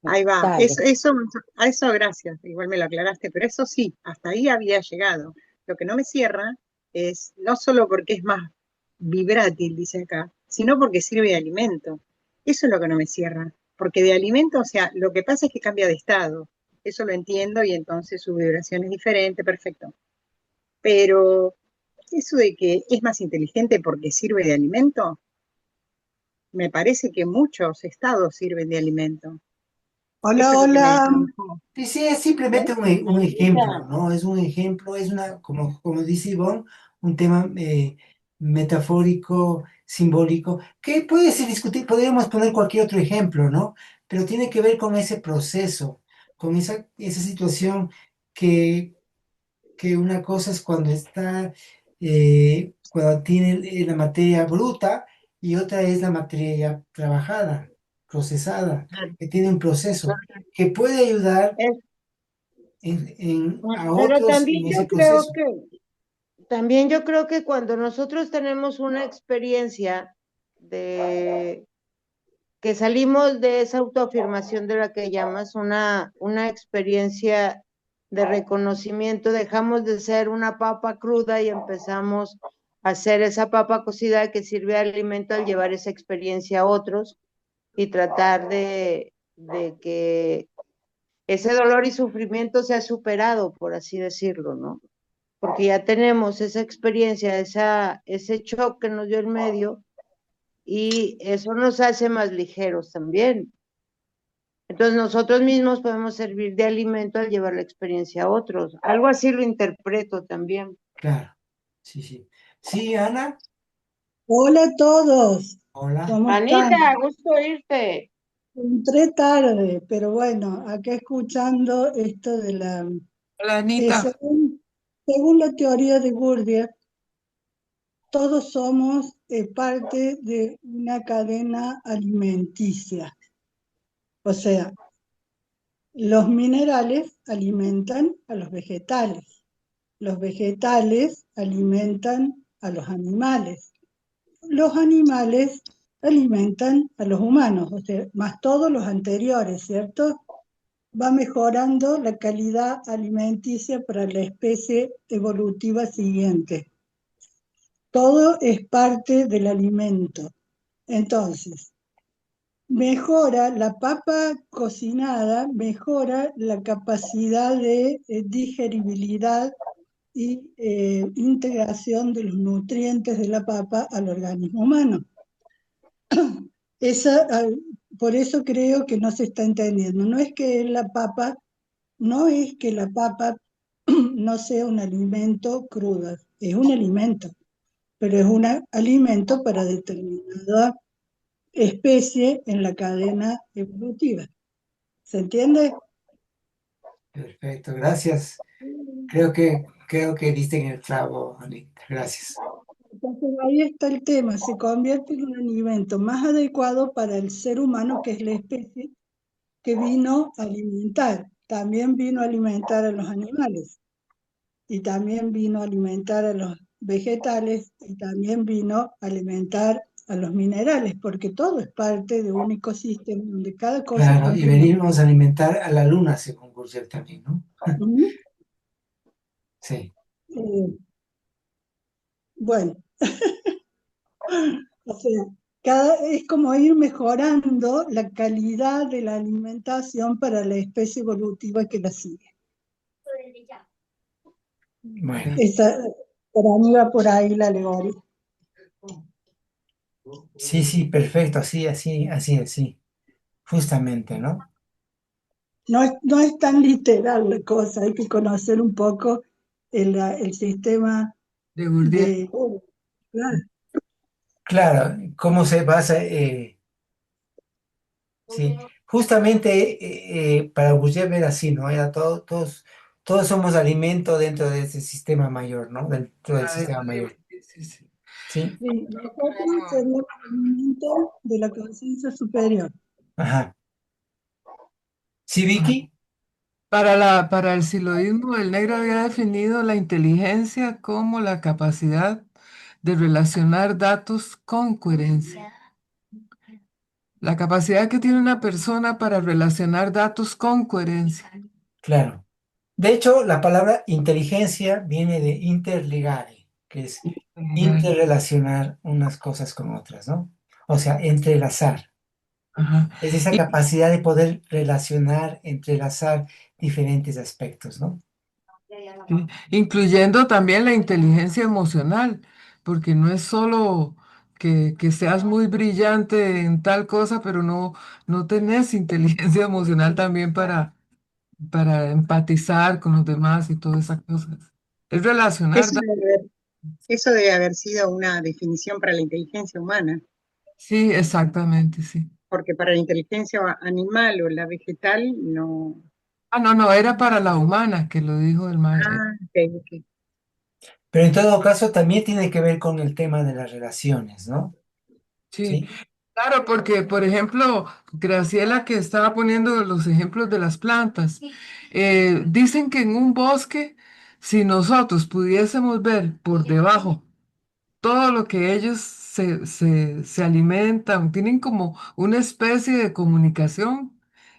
Ahí va. Dale. A eso gracias. Igual me lo aclaraste, pero eso sí, hasta ahí había llegado. Lo que no me cierra es no solo porque es más vibrátil, dice acá, sino porque sirve de alimento. Eso es lo que no me cierra. Porque de alimento, o sea, lo que pasa es que cambia de estado. Eso lo entiendo y entonces su vibración es diferente, perfecto. Pero eso de que es más inteligente porque sirve de alimento, me parece que muchos estados sirven de alimento. Eso Hola, es lo que me hola. dejó. Sí, sí, es simplemente un ejemplo, ¿no? Es un ejemplo, es una, como dice Ivonne, un tema metafórico, simbólico, que puede ser discutir, podríamos poner cualquier otro ejemplo, ¿no? Pero tiene que ver con ese proceso, con esa situación que, que una cosa es cuando está, cuando tiene la materia bruta y otra es la materia ya trabajada, procesada, que tiene un proceso, que puede ayudar Es- a pero otros también en yo ese creo proceso. que cuando nosotros tenemos una experiencia de que salimos de esa autoafirmación de la que llamas una experiencia de reconocimiento, dejamos de ser una papa cruda y empezamos a ser esa papa cocida que sirve de alimento al llevar esa experiencia a otros y tratar de que ese dolor y sufrimiento sea superado, por así decirlo, ¿no? Porque ya tenemos esa experiencia, ese shock que nos dio el medio y eso nos hace más ligeros también. Entonces nosotros mismos podemos servir de alimento al llevar la experiencia a otros. Algo así lo interpreto también. Claro, sí, sí. Sí, Ana, Hola a todos, hola. ¿cómo están? Anita, gusto oírte. Entré tarde, pero bueno, acá escuchando esto de Hola, Anita. según la teoría de Gurdjieff, todos somos parte de una cadena alimenticia. O sea, los minerales alimentan a los vegetales alimentan a los animales alimentan a los humanos, o sea, más todos los anteriores, ¿cierto? Va mejorando la calidad alimenticia para la especie evolutiva siguiente. Todo es parte del alimento. Entonces, mejora la papa cocinada, mejora la capacidad de digeribilidad y integración de los nutrientes de la papa al organismo humano. Esa, por eso creo que no se está entendiendo. No es que la papa no sea un alimento crudo, es un alimento, pero es un alimento para determinada especie en la cadena evolutiva. ¿Se entiende? Perfecto, gracias. Creo que diste en el clavo, Anita. Gracias. Entonces ahí está el tema, se convierte en un alimento más adecuado para el ser humano, que es la especie que vino a alimentar. También vino a alimentar a los animales, y también vino a alimentar a los vegetales, y también vino a alimentar a los minerales, porque todo es parte de un ecosistema donde cada cosa Claro, y cumple venimos a alimentar a la luna, según Gurdjieff también, ¿no? un... Sí, Bueno, o sea, es como ir mejorando la calidad de la alimentación para la especie evolutiva que la sigue. bueno, Esa, para mí va por ahí la alegoría. sí, sí, perfecto, así, justamente, ¿no? No es tan literal la cosa, hay que conocer un poco el sistema De Gurdjieff. de... Claro. Claro, cómo se basa, sí, justamente para Gurdjieff era así, ¿no? Era todos somos alimento dentro de ese sistema mayor, ¿no? Dentro del sistema mayor, Sí, sí. ¿sí? Sí, nosotros seríamos el movimiento de la conciencia superior. Ajá. ¿Sí, Vicky? Para el siloísmo, el negro había definido la inteligencia como la capacidad de relacionar datos con coherencia. La capacidad que tiene una persona para relacionar datos con coherencia. Claro. De hecho, la palabra inteligencia viene de interligare, que es interrelacionar unas cosas con otras, ¿no? O sea, entrelazar. Ajá. Es esa Y- capacidad de poder relacionar, entrelazar diferentes aspectos, ¿no? sí, incluyendo también la inteligencia emocional, porque no es solo que seas muy brillante en tal cosa, pero no tenés inteligencia emocional también para empatizar con los demás y todas esas cosas. Es relacionar. Eso eso debe haber sido una definición para la inteligencia humana, Sí, exactamente, sí. porque para la inteligencia animal o la vegetal no. Ah, no, era para la humana que lo dijo el maestro. Ah, ok, ok. Pero en todo caso también tiene que ver con el tema de las relaciones, ¿no? Sí, Sí, claro, porque, por ejemplo, Graciela que estaba poniendo los ejemplos de las plantas, dicen que en un bosque, si nosotros pudiésemos ver por debajo todo lo que ellos se alimentan, tienen como una especie de comunicación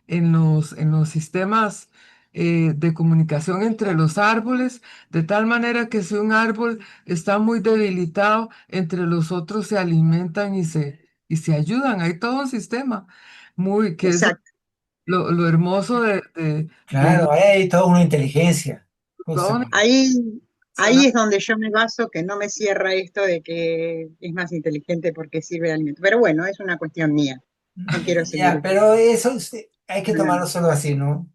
en los sistemas de comunicación entre los árboles, de tal manera que si un árbol está muy debilitado, entre los otros se alimentan y se ayudan. Hay todo un sistema muy, que es Exacto. lo hermoso de Claro, ahí hay toda una inteligencia, los justamente. Ahí es donde yo me baso, que no me cierra esto de que es más inteligente porque sirve de alimento. Pero bueno, es una cuestión mía. No quiero seguir. Ya, pero eso hay que tomarlo hablando. solo así, ¿no?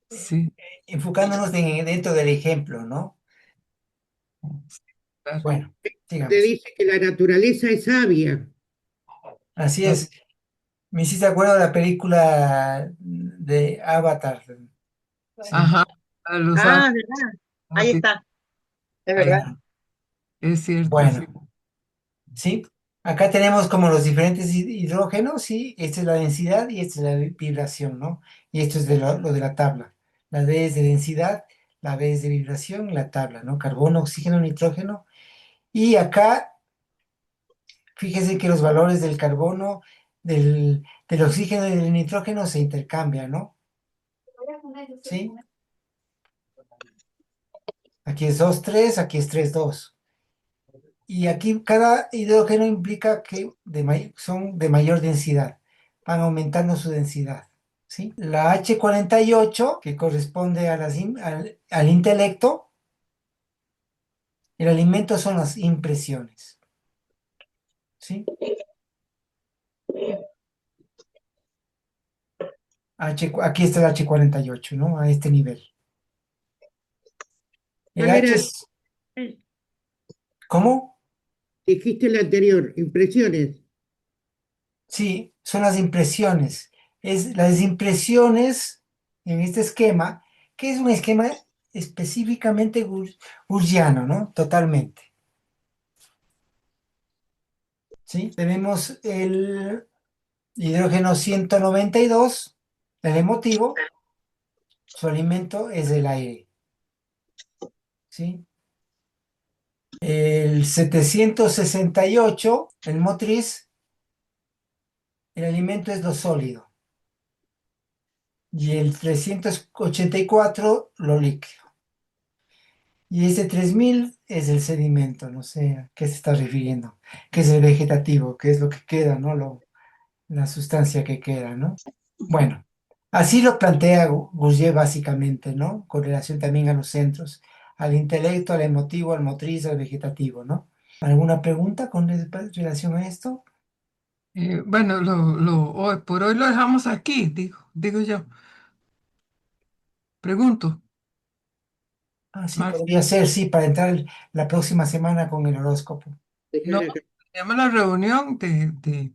Sí, Enfocándonos dentro del ejemplo, ¿no? claro. Bueno, Te sigamos. dice que la naturaleza es sabia. Así es. Me hiciste acuerdo de la película de Avatar. Sí, Ajá, a los Ah, ¿verdad? Ahí árboles, está, es ahí verdad. va. es cierto, sí. Bueno, sí. Acá tenemos como los diferentes hidrógenos, sí. Esta es la densidad y esta es la vibración, ¿no? Y esto es de lo de la tabla. La D es de densidad, la B es de vibración, la tabla, ¿no? Carbono, oxígeno, nitrógeno. Y acá, fíjese que los valores del carbono, del oxígeno y del nitrógeno se intercambian, ¿no? ¿Sí? Aquí es 2,3, aquí es 3,2. Y aquí cada hidrógeno implica que son de mayor densidad, van aumentando su densidad, ¿sí? La H48, que corresponde al intelecto, el alimento son las impresiones, ¿sí? Aquí está el H48, ¿no? A este nivel. El ¿Cuál era? H es, ¿cómo? Dijiste la anterior, impresiones. Sí, son las impresiones. Es las impresiones en este esquema, que es un esquema específicamente gaussiano, ¿no? Totalmente. ¿Sí? Tenemos el hidrógeno 192, el emotivo, su alimento es el aire. ¿Sí? El 768, el motriz, el alimento es lo sólido. Y el 384, lo líquido. Y ese 3000 es el sedimento, no sé a qué se está refiriendo, que es el vegetativo, que es lo que queda, ¿no? La sustancia que queda, ¿no? Bueno, así lo plantea Bourdieu básicamente, ¿no? Con relación también a los centros, al intelecto, al emotivo, al motriz, al vegetativo, ¿no? ¿Alguna pregunta con relación a esto? Bueno, por hoy lo dejamos aquí, digo yo. Pregunto, Ah, sí, Marta. podría ser, sí, para entrar la próxima semana con el horóscopo. No, Déjala acá. se llama la reunión de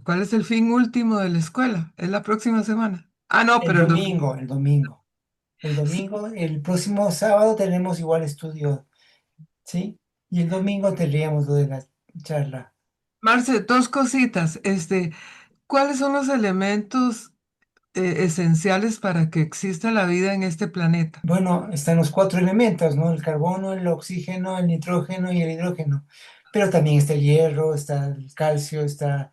¿cuál es el fin último de la escuela? Es la próxima semana. Ah, no, El pero el domingo. domingo, el domingo. El Sí. domingo, el próximo sábado tenemos igual estudio, ¿sí? Y el domingo tendríamos lo de la charla. Marce, dos cositas. ¿Cuáles son los elementos esenciales para que exista la vida en este planeta? Bueno, están los cuatro elementos, ¿no? El carbono, el oxígeno, el nitrógeno y el hidrógeno. Pero también está el hierro, está el calcio, está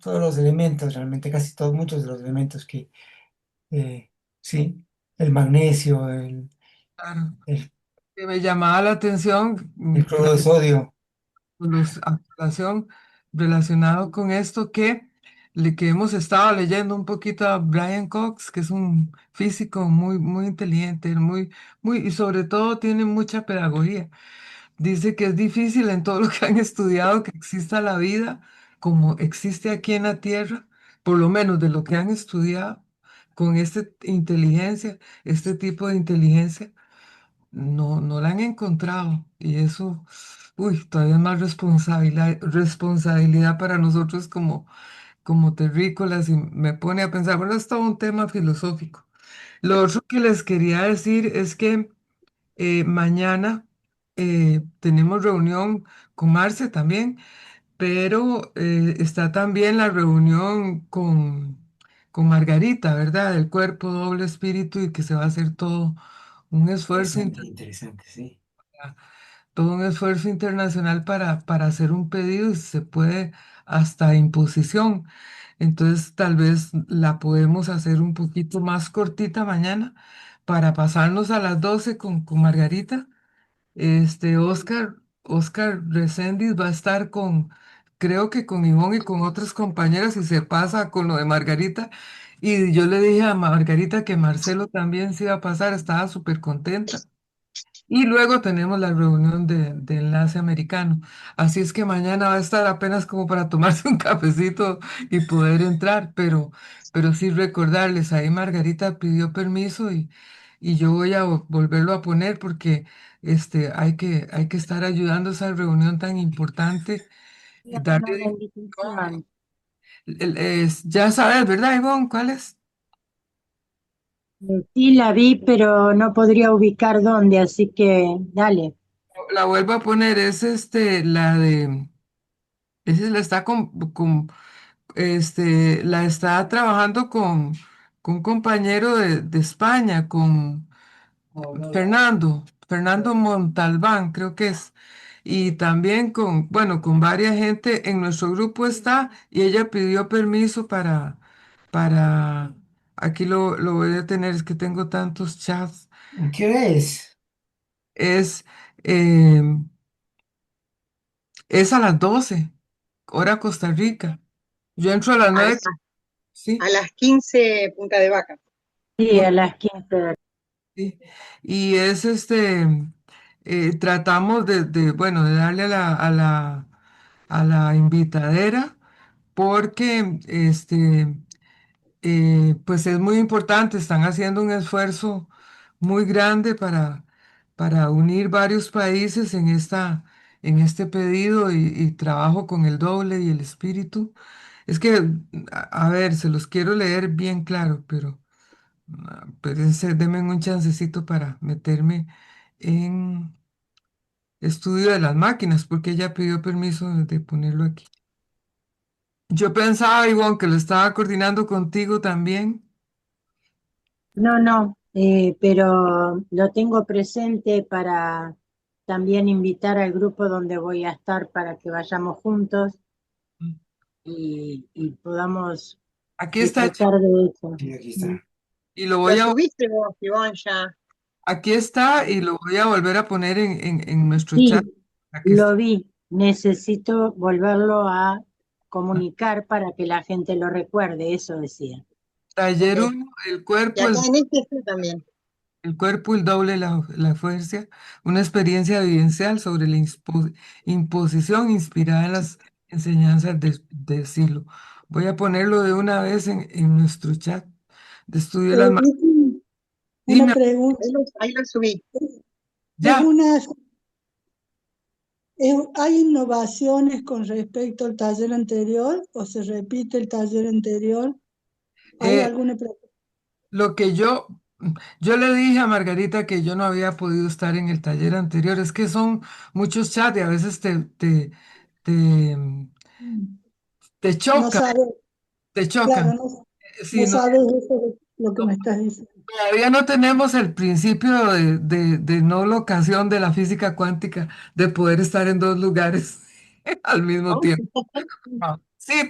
todos los elementos, realmente casi todos, muchos de los elementos eh, sí, el magnesio, Claro, el, que me llamaba la atención el cloruro de sodio. a colación relacionado con esto que hemos estado leyendo un poquito a Brian Cox, que es un físico muy, muy inteligente, y sobre todo tiene mucha pedagogía. Dice que es difícil en todo lo que han estudiado que exista la vida como existe aquí en la Tierra, por lo menos de lo que han estudiado con esta inteligencia, este tipo de inteligencia, no la han encontrado. Y eso, uy, todavía es más responsabilidad para nosotros como terrícolas y me pone a pensar, bueno, es todo un tema filosófico. Lo otro que les quería decir es que mañana tenemos reunión con Marce también, pero está también la reunión con Margarita, ¿verdad? El cuerpo, doble espíritu y que se va a hacer un esfuerzo, Interesante, interesante, sí. todo un esfuerzo internacional para hacer un pedido y si se puede hasta imposición. Entonces tal vez la podemos hacer un poquito más cortita mañana para pasarnos a las 12 con Margarita. Oscar Reséndiz va a estar creo que con Ivonne y con otros compañeros y se pasa con lo de Margarita. Y yo le dije a Margarita que Marcelo también se iba a pasar, estaba súper contenta. Y luego tenemos la reunión de enlace americano. Así es que mañana va a estar apenas como para tomarse un cafecito y poder entrar, pero sí recordarles, ahí Margarita pidió permiso y yo voy a volverlo a poner porque hay que estar ayudando a esa reunión tan importante Voy y a darle poner la difusión. invitación. Ya sabes, ¿verdad, Ivonne? ¿Cuál es? Sí, la vi, pero no podría ubicar dónde, así que dale. La vuelvo a poner, es la de, esa la está la está trabajando con un compañero de España, con Fernando Montalbán, creo que es. Y también bueno, con varias gente en nuestro grupo está y ella pidió permiso para, aquí lo voy a tener, es que tengo tantos chats. ¿Qué hora es? Es, eh, es a las 12 hora Costa Rica. Yo entro a las A, 9, a sí. las 15 punta de vaca. Sí, a las 15. Sí, y es tratamos bueno, de darle a la invitadera porque pues es muy importante, están haciendo un esfuerzo muy grande para unir varios países en este pedido y trabajo con el doble y el espíritu. Es que, a ver, se los quiero leer bien claro, pero denme un chancecito para meterme en estudio de las máquinas, porque ella pidió permiso de ponerlo aquí. Yo pensaba, Ivonne, que lo estaba coordinando contigo también. No, no, pero lo tengo presente para también invitar al grupo donde voy a estar para que vayamos juntos y podamos Aquí está, disfrutar de eso. Sí, aquí Mm. está. y lo Lo voy a, subiste vos, Ivonne, ya. aquí está, y lo voy a volver a poner en nuestro chat. Sí, Aquí está. lo vi. Necesito volverlo a comunicar para que la gente lo recuerde, eso decía. Ok. Taller 1, Y acá en este está también. el cuerpo, el doble, la fuerza, una experiencia vivencial sobre la imposición inspirada en las enseñanzas de Silo. Voy a ponerlo de una vez en nuestro chat de estudio de las máquinas. Vicky, una Dime, pregunta. Ahí lo subí. ¿Es ya, una, ¿Hay innovaciones con respecto al taller anterior o se repite el taller anterior? ¿Hay eh, alguna lo que yo le dije a Margarita que yo no había podido estar en el taller anterior, es que son muchos chats y a veces te, te no chocan, sabes, te claro, chocan. no Sí, no, sabes eso de lo que no, me estás diciendo? todavía no tenemos el principio de no locación de la física cuántica, de poder estar en dos lugares al mismo ¿No? tiempo. Ah, sí,